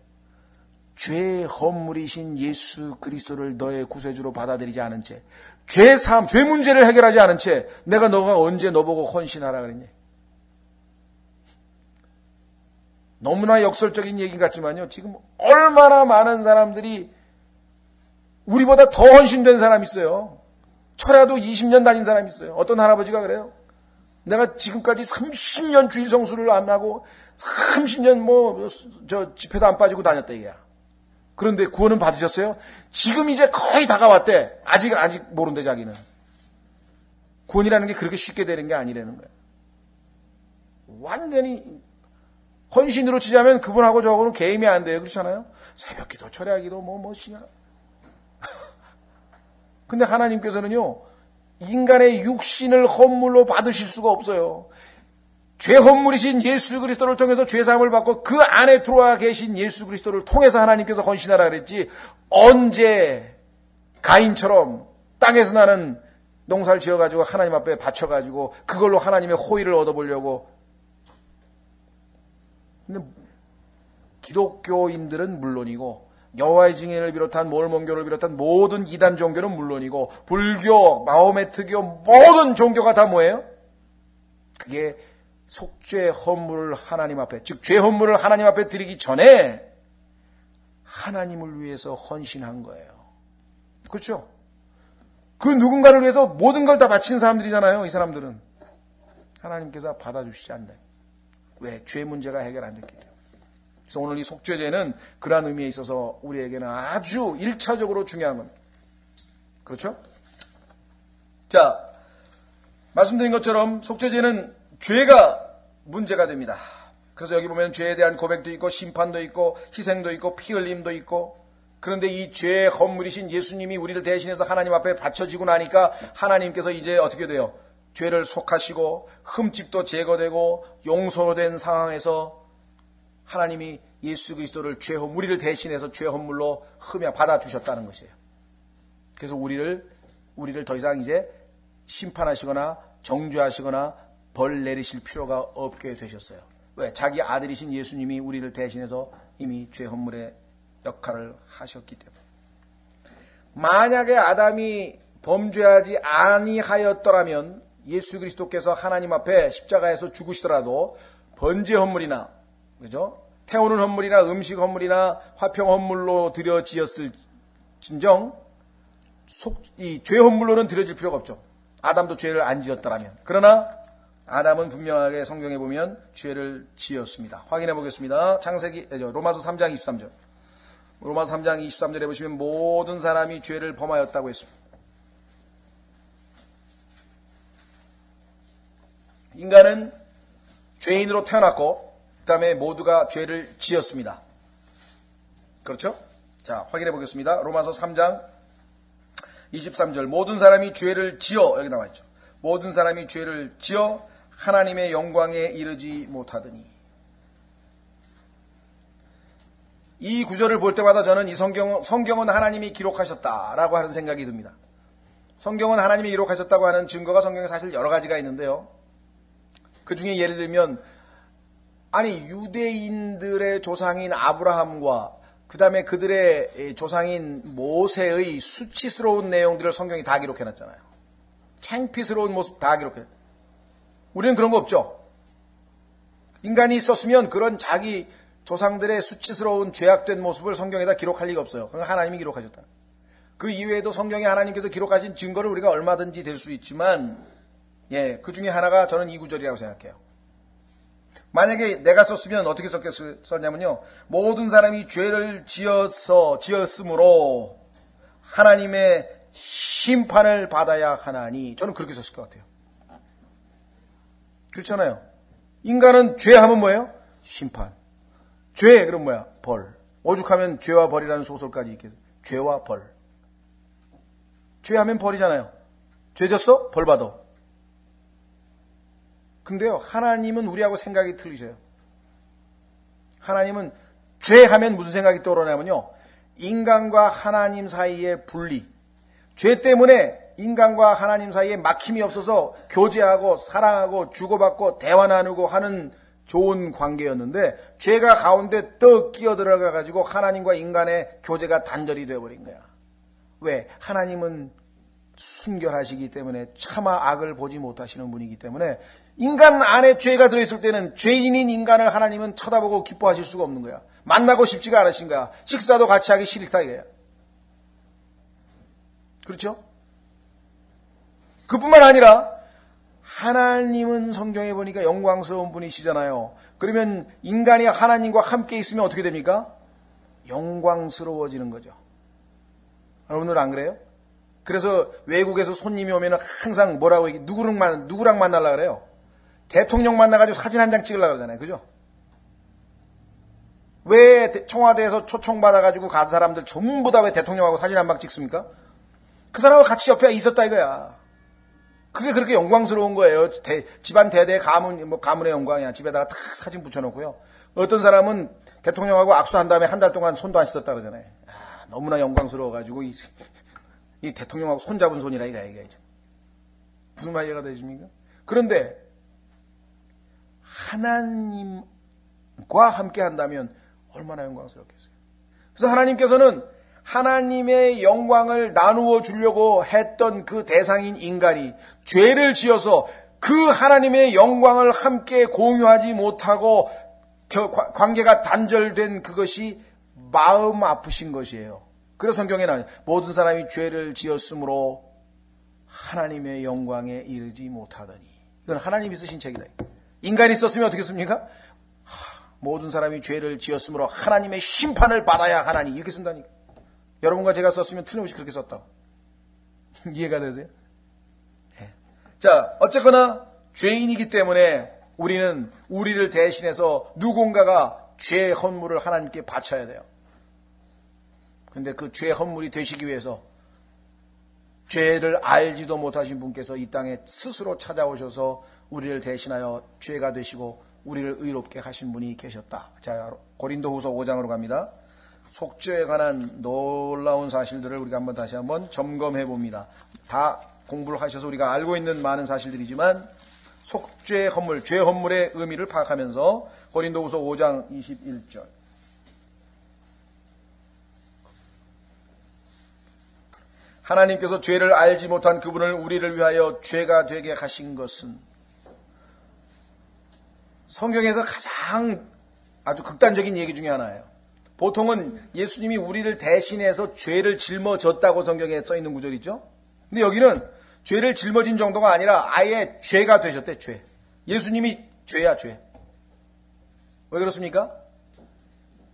죄 헌물이신 예수 그리스도를 너의 구세주로 받아들이지 않은 채 죄 문제를 해결하지 않은 채 너가 언제 너보고 헌신하라 그랬니? 너무나 역설적인 얘기 같지만요. 지금 얼마나 많은 사람들이 우리보다 더 헌신된 사람이 있어요. 철야도 20년 다닌 사람이 있어요. 어떤 할아버지가 그래요. 내가 지금까지 30년 주일 성수를 안 하고 30년 집회도 안 빠지고 다녔다 이게야. 그런데 구원은 받으셨어요? 지금 이제 거의 다가왔대. 아직 모른대 자기는. 구원이라는 게 그렇게 쉽게 되는 게 아니라는 거예요. 완전히 헌신으로 치자면 그분하고 저하고는 게임이 안 돼요. 그렇잖아요? 새벽기도, 철야기도, 시야. 근데 하나님께서는요, 인간의 육신을 헌물로 받으실 수가 없어요. 죄 헌물이신 예수 그리스도를 통해서 죄사함을 받고 그 안에 들어와 계신 예수 그리스도를 통해서 하나님께서 헌신하라 그랬지 언제 가인처럼 땅에서 나는 농사를 지어가지고 하나님 앞에 바쳐가지고 그걸로 하나님의 호의를 얻어보려고. 근데 기독교인들은 물론이고 여호와의 증인을 비롯한 몰몬교를 비롯한 모든 이단 종교는 물론이고 불교, 마호메트교 모든 종교가 다 뭐예요? 그게 속죄 헌물을 하나님 앞에, 즉 죄 헌물을 하나님 앞에 드리기 전에 하나님을 위해서 헌신한 거예요. 그렇죠? 그 누군가를 위해서 모든 걸 다 바친 사람들이잖아요. 이 사람들은 하나님께서 받아주시지 않나요? 왜? 죄 문제가 해결 안 됐기 때문에. 그래서 오늘 이 속죄제는 그러한 의미에 있어서 우리에게는 아주 1차적으로 중요한 겁니다. 그렇죠? 자, 말씀드린 것처럼 속죄제는 죄가 문제가 됩니다. 그래서 여기 보면 죄에 대한 고백도 있고 심판도 있고 희생도 있고 피 흘림도 있고, 그런데 이 죄의 헌물이신 예수님이 우리를 대신해서 하나님 앞에 바쳐지고 나니까 하나님께서 이제 어떻게 돼요? 죄를 속하시고 흠집도 제거되고 용서된 상황에서 하나님이 예수 그리스도를 우리를 대신해서 죄 헌물로 받아주셨다는 것이에요. 그래서 우리를 더 이상 이제 심판하시거나 정죄하시거나 벌 내리실 필요가 없게 되셨어요. 왜? 자기 아들이신 예수님이 우리를 대신해서 이미 죄 헌물의 역할을 하셨기 때문에. 만약에 아담이 범죄하지 아니하였더라면 예수 그리스도께서 하나님 앞에 십자가에서 죽으시더라도 번제 헌물이나, 그죠? 태우는 헌물이나 음식 헌물이나 화평 헌물로 드려지었을 진정 이 죄 헌물로는 드려질 필요가 없죠. 아담도 죄를 안 지었더라면. 그러나 아담은 분명하게 성경에 보면 죄를 지었습니다. 확인해 보겠습니다. 로마서 3장 23절. 로마서 3장 23절에 보시면 모든 사람이 죄를 범하였다고 했습니다. 인간은 죄인으로 태어났고 그 다음에 모두가 죄를 지었습니다. 그렇죠? 자, 확인해 보겠습니다. 로마서 3장 23절. 모든 사람이 죄를 지어, 여기 나와 있죠. 모든 사람이 죄를 지어 하나님의 영광에 이르지 못하더니. 이 구절을 볼 때마다 저는 이 성경은 하나님이 기록하셨다라고 하는 생각이 듭니다. 성경은 하나님이 기록하셨다고 하는 증거가 성경에 사실 여러 가지가 있는데요. 그 중에 예를 들면, 유대인들의 조상인 아브라함과 그 다음에 그들의 조상인 모세의 수치스러운 내용들을 성경이 다 기록해놨잖아요. 창피스러운 모습 다 기록해. 우리는 그런 거 없죠. 인간이 있었으면 그런 자기 조상들의 수치스러운 죄악된 모습을 성경에다 기록할 리가 없어요. 그건 하나님이 기록하셨다. 그 이외에도 성경에 하나님께서 기록하신 증거를 우리가 얼마든지 될 수 있지만, 그 중에 하나가 저는 이 구절이라고 생각해요. 만약에 내가 썼으면 어떻게 썼냐면요. 모든 사람이 죄를 지었으므로 하나님의 심판을 받아야 하나니. 저는 그렇게 썼을 것 같아요. 그렇잖아요. 인간은 죄하면 뭐예요? 심판. 죄, 그럼 뭐야? 벌. 오죽하면 죄와 벌이라는 소설까지 있겠어요. 죄와 벌. 죄하면 벌이잖아요. 죄 졌어? 벌 받아. 근데요, 하나님은 우리하고 생각이 틀리셔요. 하나님은 죄하면 무슨 생각이 떠오르냐면요. 인간과 하나님 사이의 분리. 죄 때문에 인간과 하나님 사이에 막힘이 없어서 교제하고 사랑하고 주고받고 대화 나누고 하는 좋은 관계였는데, 죄가 가운데 떡 끼어 들어가 가지고 하나님과 인간의 교제가 단절이 되어버린 거야. 왜? 하나님은 순결하시기 때문에 차마 악을 보지 못하시는 분이기 때문에 인간 안에 죄가 들어있을 때는 죄인인 인간을 하나님은 쳐다보고 기뻐하실 수가 없는 거야. 만나고 싶지가 않으신 거야. 식사도 같이 하기 싫다 이거야. 그렇죠? 그뿐만 아니라 하나님은 성경에 보니까 영광스러운 분이시잖아요. 그러면 인간이 하나님과 함께 있으면 어떻게 됩니까? 영광스러워지는 거죠. 여러분들 안 그래요? 그래서 외국에서 손님이 오면 항상 뭐라고 얘기, 누구랑 만나려고 그래요? 대통령 만나가지고 사진 한 장 찍으려고 그러잖아요. 그죠? 왜 청와대에서 초청받아가지고 간 사람들 전부 다 왜 대통령하고 사진 한 방 찍습니까? 그 사람하고 같이 옆에 있었다 이거야. 그게 그렇게 영광스러운 거예요. 집안 대대 가문의 영광이야. 집에다가 탁 사진 붙여놓고요. 어떤 사람은 대통령하고 악수한 다음에 한 달 동안 손도 안 씻었다 그러잖아요. 너무나 영광스러워가지고 이 대통령하고 손잡은 손이라 이게 무슨 말 이해가 되십니까? 그런데 하나님과 함께 한다면 얼마나 영광스럽겠어요. 그래서 하나님께서는 하나님의 영광을 나누어 주려고 했던 그 대상인 인간이 죄를 지어서 그 하나님의 영광을 함께 공유하지 못하고 관계가 단절된 그것이 마음 아프신 것이에요. 그래서 성경에 나와요. 모든 사람이 죄를 지었으므로 하나님의 영광에 이르지 못하더니. 이건 하나님이 쓰신 책이다. 인간이 썼으면 어떻게 씁니까? 모든 사람이 죄를 지었으므로 하나님의 심판을 받아야 하나니. 이렇게 쓴다니까. 여러분과 제가 썼으면 틀림없이 그렇게 썼다고. 이해가 되세요? 네. 자, 어쨌거나 죄인이기 때문에 우리는 우리를 대신해서 누군가가 죄의 헌물을 하나님께 바쳐야 돼요. 근데 그 죄의 헌물이 되시기 위해서 죄를 알지도 못하신 분께서 이 땅에 스스로 찾아오셔서 우리를 대신하여 죄가 되시고 우리를 의롭게 하신 분이 계셨다. 자, 고린도후서 5장으로 갑니다. 속죄에 관한 놀라운 사실들을 우리가 다시 한번 점검해 봅니다. 다 공부를 하셔서 우리가 알고 있는 많은 사실들이지만 속죄 헌물, 죄 헌물의 의미를 파악하면서 고린도후서 5장 21절. 하나님께서 죄를 알지 못한 그분을 우리를 위하여 죄가 되게 하신 것은, 성경에서 가장 아주 극단적인 얘기 중에 하나예요. 보통은 예수님이 우리를 대신해서 죄를 짊어졌다고 성경에 써있는 구절이죠. 근데 여기는 죄를 짊어진 정도가 아니라 아예 죄가 되셨대. 죄. 예수님이 죄야, 죄. 왜 그렇습니까?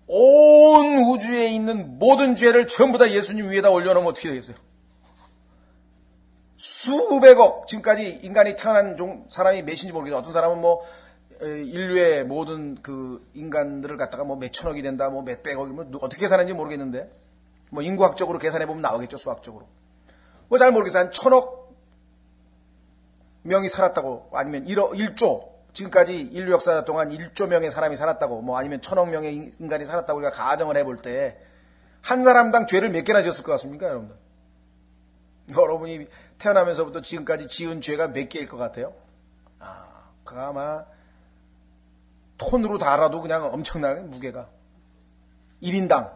온 우주에 있는 모든 죄를 전부 다 예수님 위에다 올려놓으면 어떻게 되겠어요? 수백억, 지금까지 인간이 태어난 사람이 몇인지 모르겠어요. 어떤 사람은 인류의 모든 그 인간들을 갖다가 몇천억이 된다, 몇백억이, 어떻게 계산하는지 모르겠는데, 인구학적으로 계산해보면 나오겠죠, 수학적으로. 잘 모르겠어요. 한 1000억 명이 살았다고, 아니면 1조, 지금까지 인류 역사 동안 1조 명의 사람이 살았다고, 아니면 1000억 명의 인간이 살았다고 우리가 가정을 해볼 때, 한 사람당 죄를 몇 개나 지었을 것 같습니까, 여러분들? 여러분이 태어나면서부터 지금까지 지은 죄가 몇 개일 것 같아요? 그가 아마 톤으로 달아도 그냥 엄청나게 무게가. 1인당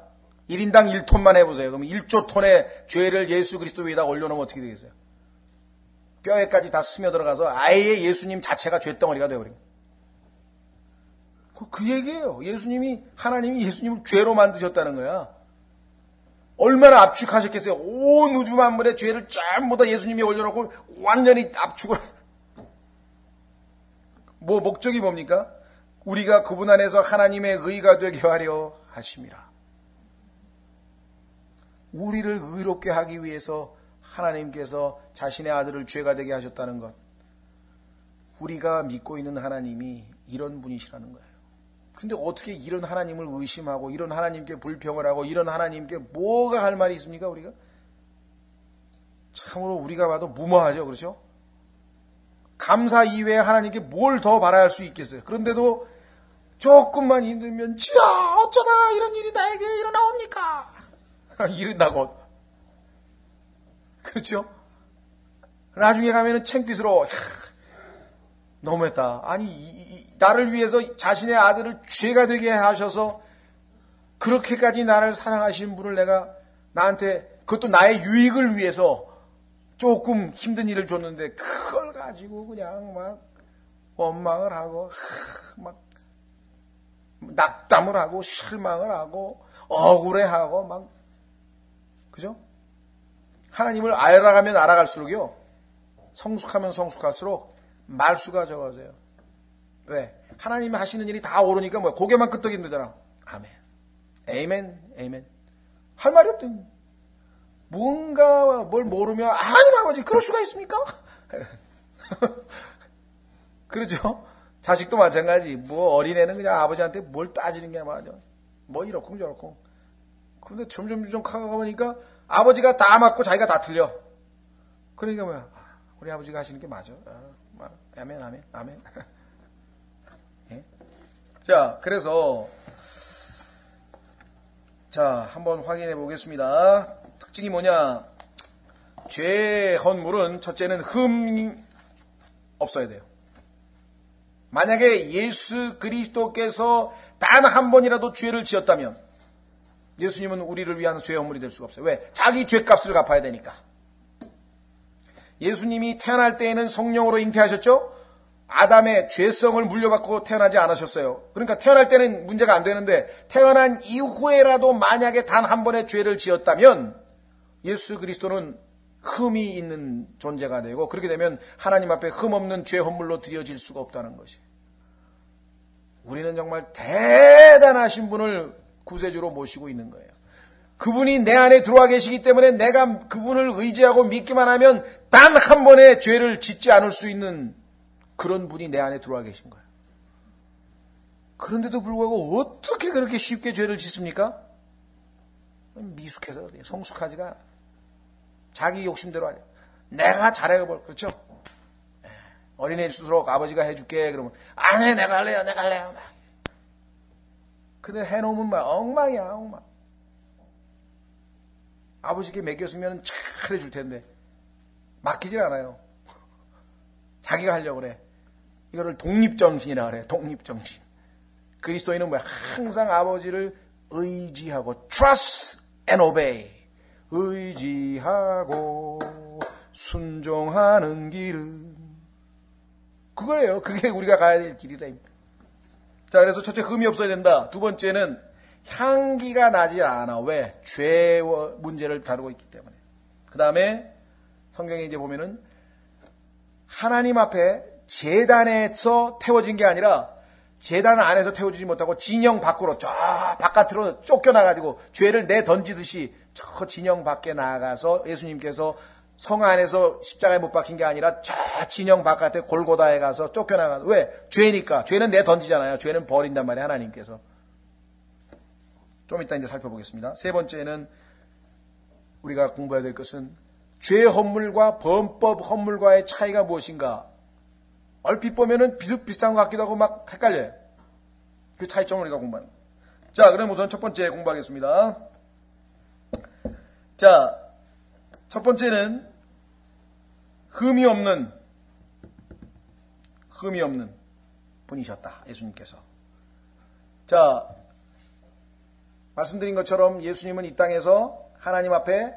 1톤만 해보세요. 그럼 1조 톤의 죄를 예수 그리스도 위에다 올려놓으면 어떻게 되겠어요? 뼈에까지 다 스며들어가서 아예 예수님 자체가 죄덩어리가 되어버린 거예요. 그 얘기예요. 하나님이 예수님을 죄로 만드셨다는 거야. 얼마나 압축하셨겠어요. 온 우주 만물의 죄를 전부 다 예수님이 올려놓고 완전히 압축을. 목적이 뭡니까? 우리가 그분 안에서 하나님의 의가 되게 하려 하심이라. 우리를 의롭게 하기 위해서 하나님께서 자신의 아들을 죄가 되게 하셨다는 것. 우리가 믿고 있는 하나님이 이런 분이시라는 거예요. 근데 어떻게 이런 하나님을 의심하고 이런 하나님께 불평을 하고 이런 하나님께 뭐가 할 말이 있습니까? 우리가 참으로 우리가 봐도 무모하죠. 그렇죠? 감사 이외에 하나님께 뭘 더 바라야 할 수 있겠어요. 그런데도 조금만 힘들면 주야 어쩌다가 이런 일이 나에게 일어나옵니까? 이른다고. 그렇죠? 나중에 가면은 창빛으로 너무했다. 아니 나를 위해서 자신의 아들을 죄가 되게 하셔서 그렇게까지 나를 사랑하시는 분을 내가 나한테 그것도 나의 유익을 위해서 조금 힘든 일을 줬는데 그걸 가지고 그냥 막 원망을 하고 막 낙담을 하고 실망을 하고 억울해하고 막 그죠? 하나님을 알아가면 알아갈수록요 성숙하면 성숙할수록 말수가 적어져요. 왜? 하나님이 하시는 일이 다 옳으니까 고개만 끄덕이면 되잖아. 아멘. 에이멘. 에이멘. 할 말이 없더니 뭔가 뭘 모르면 하나님 아버지 그럴 수가 있습니까? 그렇죠? 자식도 마찬가지. 어린애는 그냥 아버지한테 뭘 따지는 게 맞아. 이렇고 저렇고. 근데 점점 가보니까 아버지가 다 맞고 자기가 다 틀려. 그러니까 우리 아버지가 하시는 게 맞아. 아멘, 아멘, 아멘. 예? 자, 그래서 한번 확인해 보겠습니다. 특징이 뭐냐? 죄 헌물은 첫째는 흠이 없어야 돼요. 만약에 예수 그리스도께서 단 한 번이라도 죄를 지었다면 예수님은 우리를 위한 죄 헌물이 될 수가 없어요. 왜? 자기 죄값을 갚아야 되니까. 예수님이 태어날 때에는 성령으로 잉태하셨죠? 아담의 죄성을 물려받고 태어나지 않으셨어요. 그러니까 태어날 때는 문제가 안 되는데 태어난 이후에라도 만약에 단 한 번의 죄를 지었다면 예수 그리스도는 흠이 있는 존재가 되고 그렇게 되면 하나님 앞에 흠 없는 죄 헌물로 드려질 수가 없다는 것이. 우리는 정말 대단하신 분을 구세주로 모시고 있는 거예요. 그분이 내 안에 들어와 계시기 때문에 내가 그분을 의지하고 믿기만 하면 단 한 번의 죄를 짓지 않을 수 있는 그런 분이 내 안에 들어와 계신 거예요. 그런데도 불구하고 어떻게 그렇게 쉽게 죄를 짓습니까? 미숙해서 성숙하지가 않아. 자기 욕심대로 하려. 내가 잘해볼, 그렇죠? 어린애일수록 아버지가 해줄게. 그러면, 안 해, 내가 할래요, 내가 할래요. 막. 근데 해놓으면 막 엉망이야, 엉망. 아버지께 맡겼으면 잘해줄 텐데, 맡기질 않아요. 자기가 하려고 그래. 이거를 독립정신이라 그래, 독립정신. 그리스도인은 뭐 항상 아버지를 의지하고, trust and obey. 의지하고, 순종하는 길은. 그거예요. 그게 우리가 가야 될 길이라. 자, 그래서 첫째, 흠이 없어야 된다. 두 번째는 향기가 나지 않아. 왜? 죄 문제를 다루고 있기 때문에. 그 다음에 성경에 이제 보면은 하나님 앞에 제단에서 태워진 게 아니라 제단 안에서 태워지지 못하고 진영 밖으로 저 바깥으로 쫓겨나가지고 죄를 내던지듯이 저 진영 밖에 나가서 예수님께서 성 안에서 십자가에 못 박힌 게 아니라 저 진영 바깥에 골고다에 가서 쫓겨나가. 왜? 죄니까. 죄는 내 던지잖아요. 죄는 버린단 말이에요. 하나님께서. 좀 이따 이제 살펴보겠습니다. 세 번째는 우리가 공부해야 될 것은 죄 헌물과 범법 헌물과의 차이가 무엇인가. 얼핏 보면은 비슷비슷한 것 같기도 하고 막 헷갈려요. 그 차이점을 우리가 공부하는 거예요. 자, 그럼 우선 첫 번째 공부하겠습니다. 자, 첫 번째는 흠이 없는 분이셨다. 예수님께서. 자, 말씀드린 것처럼 예수님은 이 땅에서 하나님 앞에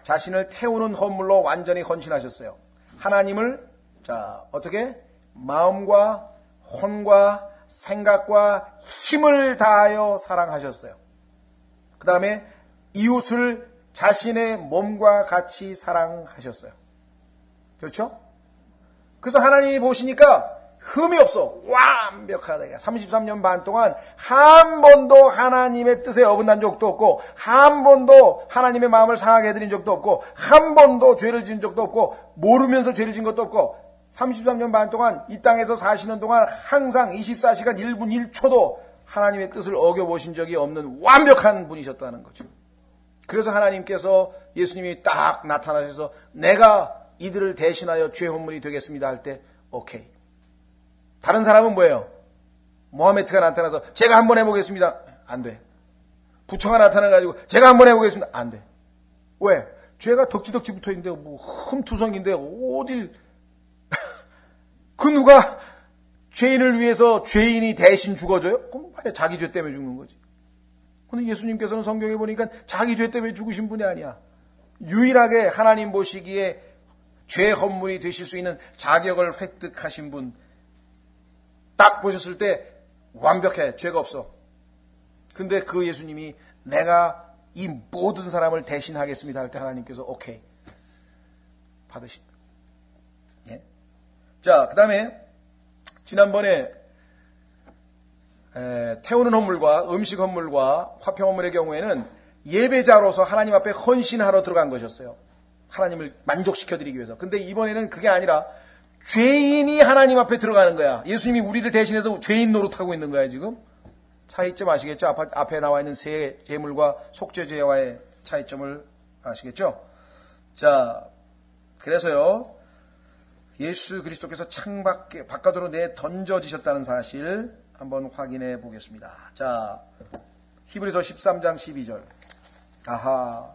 자신을 태우는 헌물로 완전히 헌신하셨어요. 하나님을 자, 어떻게? 마음과 혼과 생각과 힘을 다하여 사랑하셨어요. 그 다음에 이웃을 자신의 몸과 같이 사랑하셨어요. 그렇죠? 그래서 하나님이 보시니까 흠이 없어. 완벽하다. 33년 반 동안 한 번도 하나님의 뜻에 어긋난 적도 없고, 한 번도 하나님의 마음을 상하게 해드린 적도 없고, 한 번도 죄를 지은 적도 없고, 모르면서 죄를 지은 것도 없고, 33년 반 동안 이 땅에서 사시는 동안 항상 24시간 1분 1초도 하나님의 뜻을 어겨보신 적이 없는 완벽한 분이셨다는 거죠. 그래서 하나님께서 예수님이 딱 나타나셔서 내가 이들을 대신하여 죄 헌물이 되겠습니다 할 때 오케이. 다른 사람은 뭐예요? 모하메트가 나타나서 제가 한번 해보겠습니다. 안 돼. 부처가 나타나가지고 제가 한번 해보겠습니다. 안 돼. 왜? 죄가 덕지덕지 붙어있는데 뭐 흠투성인데 어딜 그 누가 죄인을 위해서 죄인이 대신 죽어줘요? 그럼 자기 죄 때문에 죽는 거지. 근데 예수님께서는 성경에 보니까 자기 죄 때문에 죽으신 분이 아니야. 유일하게 하나님 보시기에 죄 헌물이 되실 수 있는 자격을 획득하신 분. 딱 보셨을 때 완벽해. 죄가 없어. 근데 그 예수님이 내가 이 모든 사람을 대신하겠습니다 할 때 하나님께서 오케이. 받으신. 예? 자, 그 다음에 지난번에 태우는 헌물과 음식 헌물과 화평 헌물의 경우에는 예배자로서 하나님 앞에 헌신하러 들어간 것이었어요. 하나님을 만족시켜드리기 위해서. 근데 이번에는 그게 아니라 죄인이 하나님 앞에 들어가는 거야. 예수님이 우리를 대신해서 죄인 노릇하고 있는 거야 지금. 차이점 아시겠죠? 앞에 나와 있는 새 제물과 속죄제와의 차이점을 아시겠죠? 자, 그래서요 예수 그리스도께서 창밖에 바깥으로 내던져지셨다는 사실 한번 확인해 보겠습니다. 자, 히브리서 13장 12절. 아하,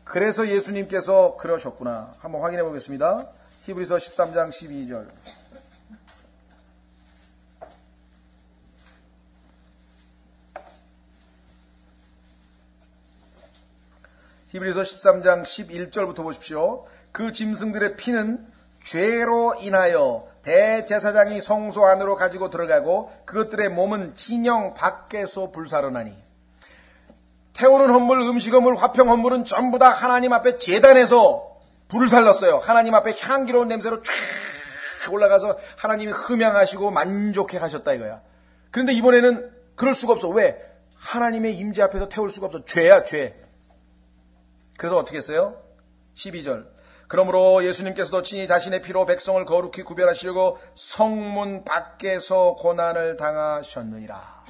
그래서 예수님께서 그러셨구나. 한번 확인해 보겠습니다. 히브리서 13장 12절. 히브리서 13장 11절부터 보십시오. 그 짐승들의 피는 죄로 인하여 대제사장이 성소 안으로 가지고 들어가고 그것들의 몸은 진영 밖에서 불사르나니. 태우는 헌물, 음식 헌물, 화평 헌물은 전부 다 하나님 앞에 제단에서 불을 살렸어요. 하나님 앞에 향기로운 냄새로 쫙 올라가서 하나님이 흠양하시고 만족해 하셨다 이거야. 그런데 이번에는 그럴 수가 없어. 왜? 하나님의 임재 앞에서 태울 수가 없어. 죄야, 죄. 그래서 어떻게 했어요? 12절. 그러므로 예수님께서도 친히 자신의 피로 백성을 거룩히 구별하시려고 성문 밖에서 고난을 당하셨느니라.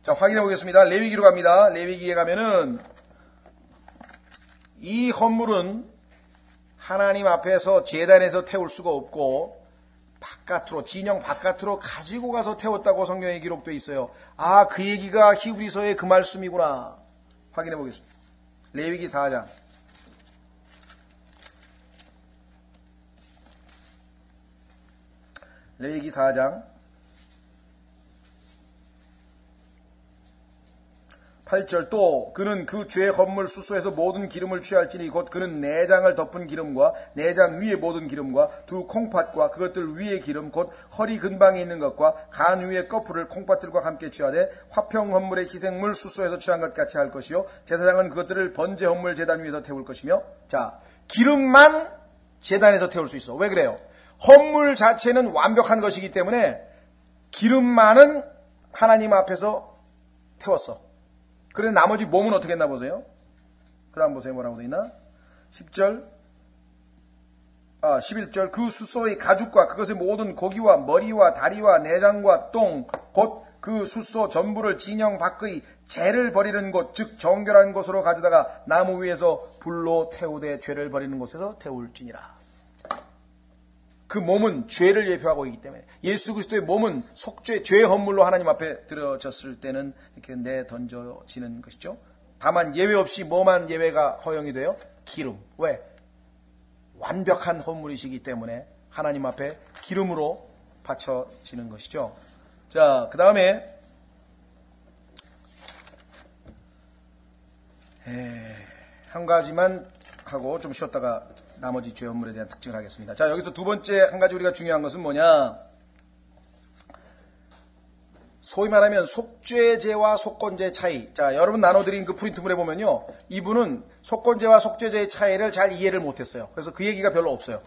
자, 확인해 보겠습니다. 레위기로 갑니다. 레위기에 가면은 이 헌물은 하나님 앞에서 제단에서 태울 수가 없고 바깥으로, 진영 바깥으로 가지고 가서 태웠다고 성경에 기록되어 있어요. 아, 그 얘기가 히브리서의 그 말씀이구나. 확인해 보겠습니다. 레위기 4장. 레위기 4장 8절. 또 그는 그 죄 헌물 수소에서 모든 기름을 취할지니 곧 그는 내장을 덮은 기름과 내장 위에 모든 기름과 두 콩팥과 그것들 위에 기름 곧 허리 근방에 있는 것과 간 위에 거풀을 콩팥들과 함께 취하되 화평 헌물의 희생물 수소에서 취한 것 같이 할 것이요 제사장은 그것들을 번제 헌물 제단 위에서 태울 것이며. 자, 기름만 제단에서 태울 수 있어. 왜 그래요? 헌물 자체는 완벽한 것이기 때문에 기름만은 하나님 앞에서 태웠어. 그래 나머지 몸은 어떻게 했나 보세요. 그 다음 보세요. 뭐라고 되어 있나? 11절. 그 수소의 가죽과 그것의 모든 고기와 머리와 다리와 내장과 똥 곧 그 수소 전부를 진영 밖의 죄를 버리는 곳 즉 정결한 곳으로 가져다가 나무 위에서 불로 태우되 죄를 버리는 곳에서 태울지니라. 그 몸은 죄를 예표하고 있기 때문에 예수 그리스도의 몸은 속죄, 죄 헌물로 하나님 앞에 들어졌을 때는 이렇게 내던져지는 것이죠. 다만 예외 없이 뭐만 예외가 허용이 돼요? 기름. 왜? 완벽한 헌물이시기 때문에 하나님 앞에 기름으로 바쳐지는 것이죠. 자, 그 다음에 한 가지만 하고 좀 쉬었다가 나머지 죄 헌물에 대한 특징을 하겠습니다. 자, 여기서 두 번째 한 가지 우리가 중요한 것은 뭐냐? 소위 말하면 속죄제와 속건제의 차이. 자, 여러분 나눠드린 그 프린트물에 보면요. 이분은 속건제와 속죄제의 차이를 잘 이해를 못했어요. 그래서 그 얘기가 별로 없어요.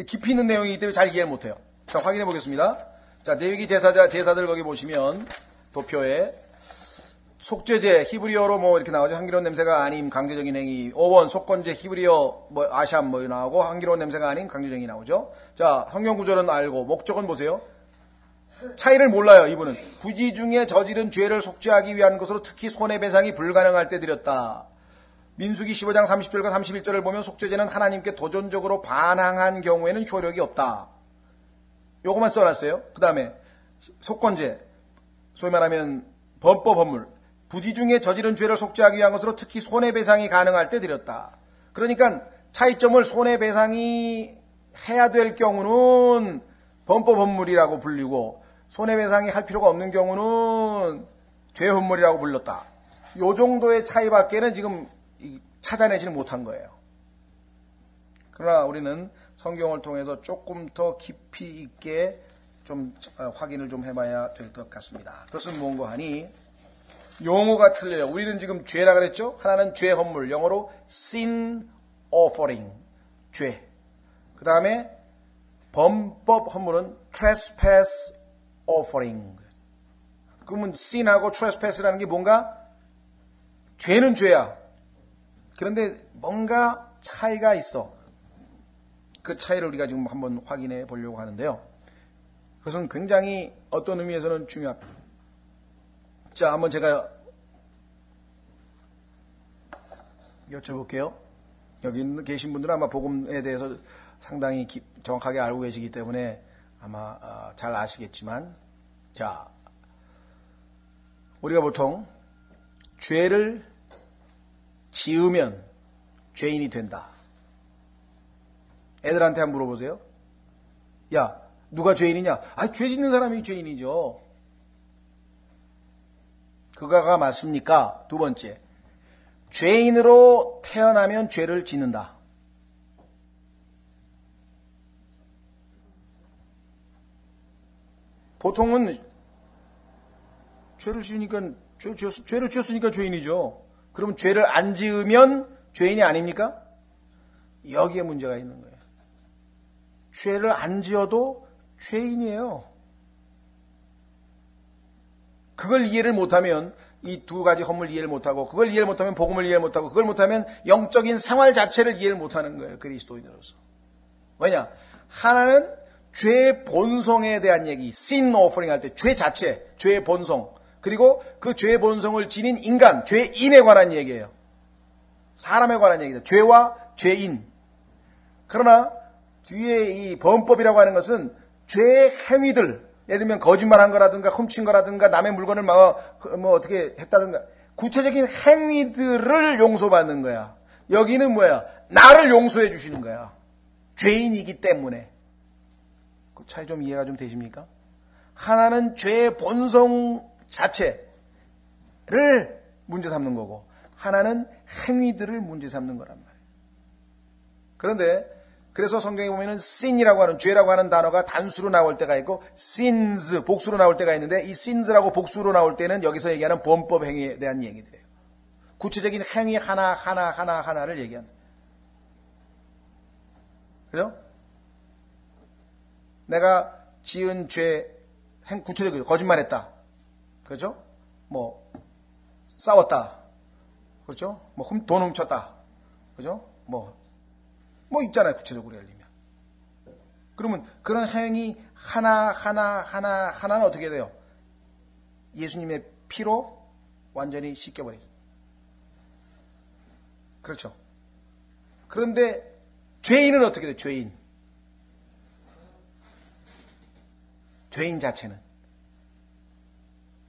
깊이 있는 내용이기 때문에 잘 이해를 못해요. 자, 확인해 보겠습니다. 자, 레위기 제사들 거기 보시면 도표에 속죄제 히브리어로 뭐 이렇게 나오죠. 향기로운 냄새가 아닌 강제적인 행위. 5번 속건제 히브리어 뭐 아샴 뭐 나오고 향기로운 냄새가 아닌 강제적인 행위 나오죠. 자, 성경 구절은 알고 목적은 보세요. 차이를 몰라요. 이분은 부지 중에 저지른 죄를 속죄하기 위한 것으로 특히 손해배상이 불가능할 때 드렸다. 민수기 15장 30절과 31절을 보면 속죄제는 하나님께 도전적으로 반항한 경우에는 효력이 없다. 요것만 써놨어요. 그 다음에 속건제, 소위 말하면 범법 헌물, 부지 중에 저지른 죄를 속죄하기 위한 것으로 특히 손해배상이 가능할 때 드렸다. 그러니까 차이점을 손해배상이 해야 될 경우는 범법 헌물이라고 불리고 손해배상이 할 필요가 없는 경우는 죄 헌물이라고 불렀다. 요 정도의 차이밖에는 지금 찾아내지는 못한 거예요. 그러나 우리는 성경을 통해서 조금 더 깊이 있게 좀 확인을 좀 해봐야 될 것 같습니다. 그것은 뭔가 하니 용어가 틀려요. 우리는 지금 죄라 그랬죠? 하나는 죄 헌물, 영어로 sin offering, 죄. 그 다음에 범법 헌물은 trespass offering. 그러면 sin하고 trespass라는 게 뭔가 죄는 죄야. 그런데 뭔가 차이가 있어. 그 차이를 우리가 지금 한번 확인해 보려고 하는데요. 그것은 굉장히 어떤 의미에서는 중요합니다. 자, 한번 제가 여쭤볼게요. 여기 계신 분들은 아마 복음에 대해서 상당히 정확하게 알고 계시기 때문에 아마 잘 아시겠지만, 자, 우리가 보통 죄를 지으면 죄인이 된다. 애들한테 한번 물어보세요. 야, 누가 죄인이냐? 아, 죄 짓는 사람이 죄인이죠. 그거가 맞습니까? 두 번째, 죄인으로 태어나면 죄를 짓는다. 보통은 죄를 지었으니까 죄인이죠. 그러면 죄를 안 지으면 죄인이 아닙니까? 여기에 문제가 있는 거예요. 죄를 안 지어도 죄인이에요. 그걸 이해를 못하면 이 두 가지 허물 이해를 못하고, 그걸 이해를 못하면 복음을 이해를 못하고, 그걸 못하면 영적인 생활 자체를 이해를 못하는 거예요. 그리스도인으로서. 왜냐? 하나는 죄의 본성에 대한 얘기, sin offering 할 때 죄 자체, 죄의 본성, 그리고 그 죄의 본성을 지닌 인간, 죄인에 관한 얘기예요. 사람에 관한 얘기다. 죄와 죄인. 그러나 뒤에 이 범법이라고 하는 것은 죄의 행위들, 예를 들면 거짓말한 거라든가 훔친 거라든가 남의 물건을 어떻게 했다든가 구체적인 행위들을 용서받는 거야. 여기는 뭐야? 나를 용서해 주시는 거야. 죄인이기 때문에. 그 차이 좀 이해가 좀 되십니까? 하나는 죄의 본성 자체를 문제 삼는 거고, 하나는 행위들을 문제 삼는 거란 말이에요. 그런데 그래서 성경에 보면은 sin이라고 하는, 죄라고 하는 단어가 단수로 나올 때가 있고 sins, 복수로 나올 때가 있는데, 이 sins라고 복수로 나올 때는 여기서 얘기하는 범법 행위에 대한 얘기들이에요. 구체적인 행위 하나를 얘기한다. 그죠? 내가 지은 죄, 구체적으로 거짓말했다. 그렇죠? 싸웠다. 그렇죠? 돈 훔쳤다. 그죠? 있잖아요. 구체적으로 예를 들면. 그러면 그런 행위 하나는 어떻게 돼요? 예수님의 피로 완전히 씻겨버리죠. 그렇죠? 그런데 죄인은 어떻게 돼요? 죄인 자체는.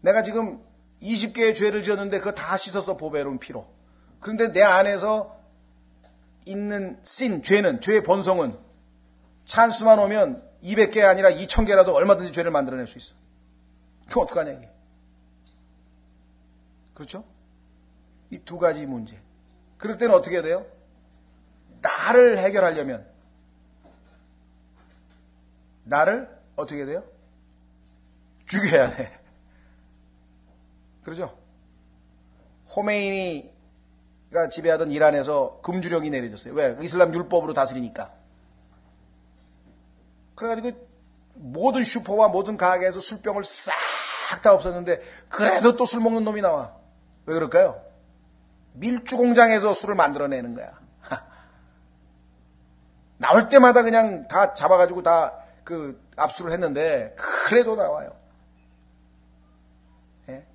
내가 지금 20개의 죄를 지었는데 그거 다 씻었어, 보배로운 피로. 그런데 내 안에서 있는 죄는, 죄의 본성은 찬스만 오면 200개 아니라 2000개라도 얼마든지 죄를 만들어낼 수 있어. 그럼 어떡하냐 이게. 그렇죠? 이 두 가지 문제. 그럴 때는 어떻게 해야 돼요? 나를 해결하려면 나를 어떻게 해야 돼요? 죽여야 돼. 그렇죠? 호메이니가 지배하던 이란에서 금주령이 내려졌어요. 왜? 이슬람 율법으로 다스리니까. 그래가지고 모든 슈퍼와 모든 가게에서 술병을 싹 다 없었는데 그래도 또 술 먹는 놈이 나와. 왜 그럴까요? 밀주 공장에서 술을 만들어내는 거야. 나올 때마다 그냥 다 잡아가지고 다 압수를 했는데 그래도 나와요. 예?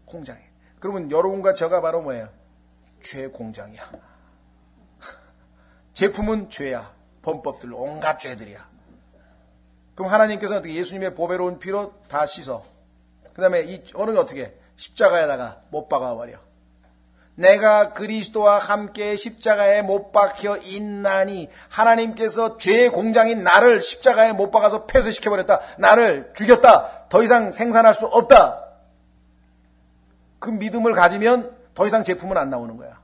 공장에. 그러면 여러분과 저가 바로 뭐예요? 죄 공장이야. 제품은 죄야. 범법들, 온갖 죄들이야. 그럼 하나님께서는 어떻게 예수님의 보배로운 피로 다 씻어. 그 다음에 어느 게 어떻게? 십자가에다가 못 박아버려. 내가 그리스도와 함께 십자가에 못 박혀 있나니, 하나님께서 죄의 공장인 나를 십자가에 못 박아서 폐쇄시켜버렸다. 나를 죽였다. 더 이상 생산할 수 없다. 그 믿음을 가지면 더 이상 제품은 안 나오는 거야.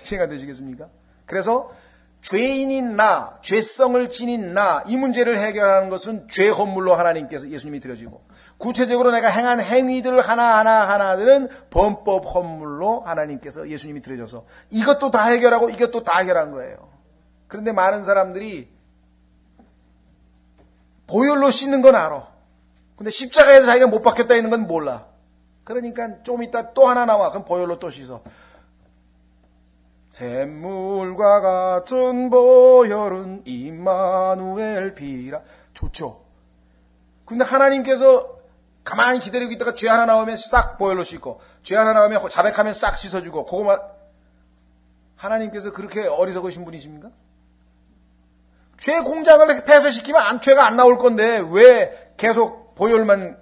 이해가 되시겠습니까? 그래서 죄인인 나, 죄성을 지닌 나, 이 문제를 해결하는 것은 죄 헌물로 하나님께서 예수님이 드려지고, 구체적으로 내가 행한 행위들 하나들은 범법 헌물로 하나님께서 예수님이 드려져서 이것도 다 해결하고 이것도 다 해결한 거예요. 그런데 많은 사람들이 보혈로 씻는 건 알아. 근데 십자가에서 자기가 못 박혔다 있는 건 몰라. 그러니까 좀 이따 또 하나 나와. 그럼 보혈로 또 씻어. 샘물과 같은 보혈은 임마누엘 피라. 좋죠. 근데 하나님께서 가만히 기다리고 있다가 죄 하나 나오면 싹 보혈로 씻고, 죄 하나 나오면 자백하면 싹 씻어주고, 그거만. 하나님께서 그렇게 어리석으신 분이십니까? 죄 공장을 폐쇄시키면 죄가 안 나올 건데 왜 계속 보혈만.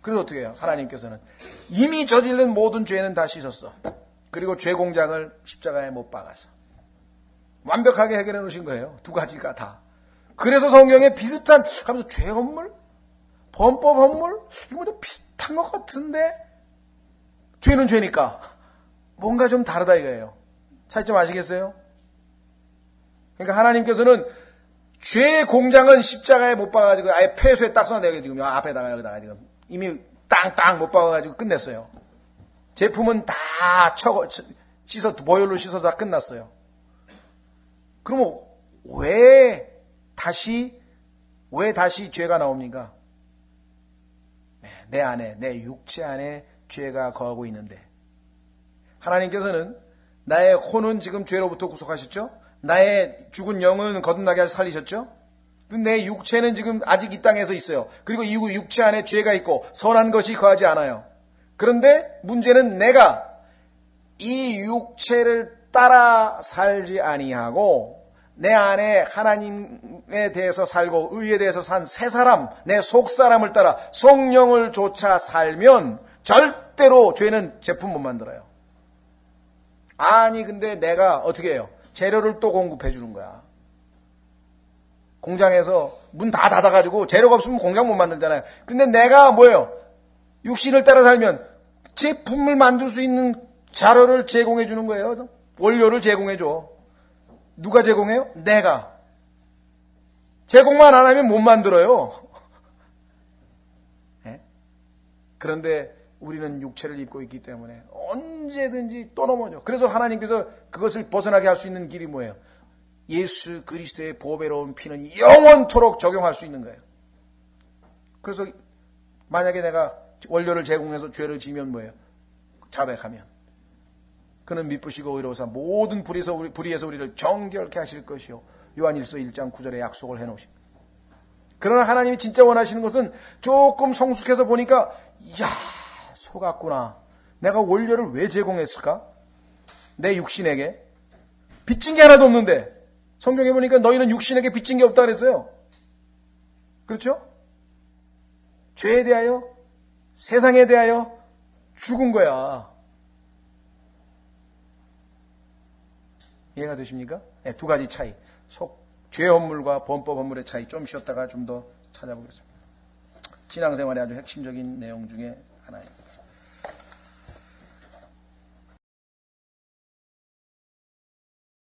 그래서 어떻게 해요? 하나님께서는 이미 저지른 모든 죄는 다 씻었어. 그리고 죄 공장을 십자가에 못 박아서 완벽하게 해결해 놓으신 거예요. 두 가지가 다. 그래서 성경에 비슷한 하면서 죄 헌물, 범법 헌물, 이거 뭐 비슷한 것 같은데 죄는 죄니까 뭔가 좀 다르다 이거예요. 차이점 아시겠어요? 그러니까 하나님께서는 죄의 공장은 십자가에 못 박아가지고 아예 폐쇄에 딱 쏘아내고 지금 앞에다가 여기다가 지금 이미 땅땅 못 박아가지고 끝냈어요. 제품은 다 보혈로 씻어서 다 끝났어요. 그러면 왜 다시 죄가 나옵니까? 네, 내 안에, 내 육체 안에 죄가 거하고 있는데, 하나님께서는 나의 혼은 지금 죄로부터 구속하셨죠? 나의 죽은 영은 거듭나게 살리셨죠? 내 육체는 지금 아직 이 땅에서 있어요. 그리고 이 육체 안에 죄가 있고 선한 것이 거하지 않아요. 그런데 문제는 내가 이 육체를 따라 살지 아니하고 내 안에 하나님에 대해서 살고 의에 대해서 산 새 사람, 내 속사람을 따라 성령을 쫓아 살면 절대로 죄는 제품 못 만들어요. 아니 근데 내가 어떻게 해요? 재료를 또 공급해 주는 거야. 공장에서 문 다 닫아가지고 재료가 없으면 공장 못 만들잖아요. 근데 내가 뭐예요? 육신을 따라 살면 제품을 만들 수 있는 자료를 제공해 주는 거예요. 원료를 제공해 줘. 누가 제공해요? 내가. 제공만 안 하면 못 만들어요. 네? 그런데 우리는 육체를 입고 있기 때문에 언제든지 또 넘어져. 그래서 하나님께서 그것을 벗어나게 할 수 있는 길이 뭐예요? 예수 그리스도의 보배로운 피는 영원토록 적용할 수 있는 거예요. 그래서 만약에 내가 원료를 제공해서 죄를 지면 뭐예요? 자백하면 그는 미쁘시고 의로우사 모든 불의에서 우리를 정결케 하실 것이요. 요한일서 1장 9절에 약속을 해놓으신. 그러나 하나님이 진짜 원하시는 것은 조금 성숙해서 보니까 이야 속았구나. 내가 원료를 왜 제공했을까? 내 육신에게 빚진 게 하나도 없는데 성경에 보니까 너희는 육신에게 빚진 게 없다 그랬어요. 그렇죠? 죄에 대하여 세상에 대하여 죽은 거야. 이해가 되십니까? 네, 두 가지 차이. 죄 헌물과 범법 헌물의 차이 좀 쉬었다가 좀 더 찾아보겠습니다. 신앙생활의 아주 핵심적인 내용 중에 하나입니다.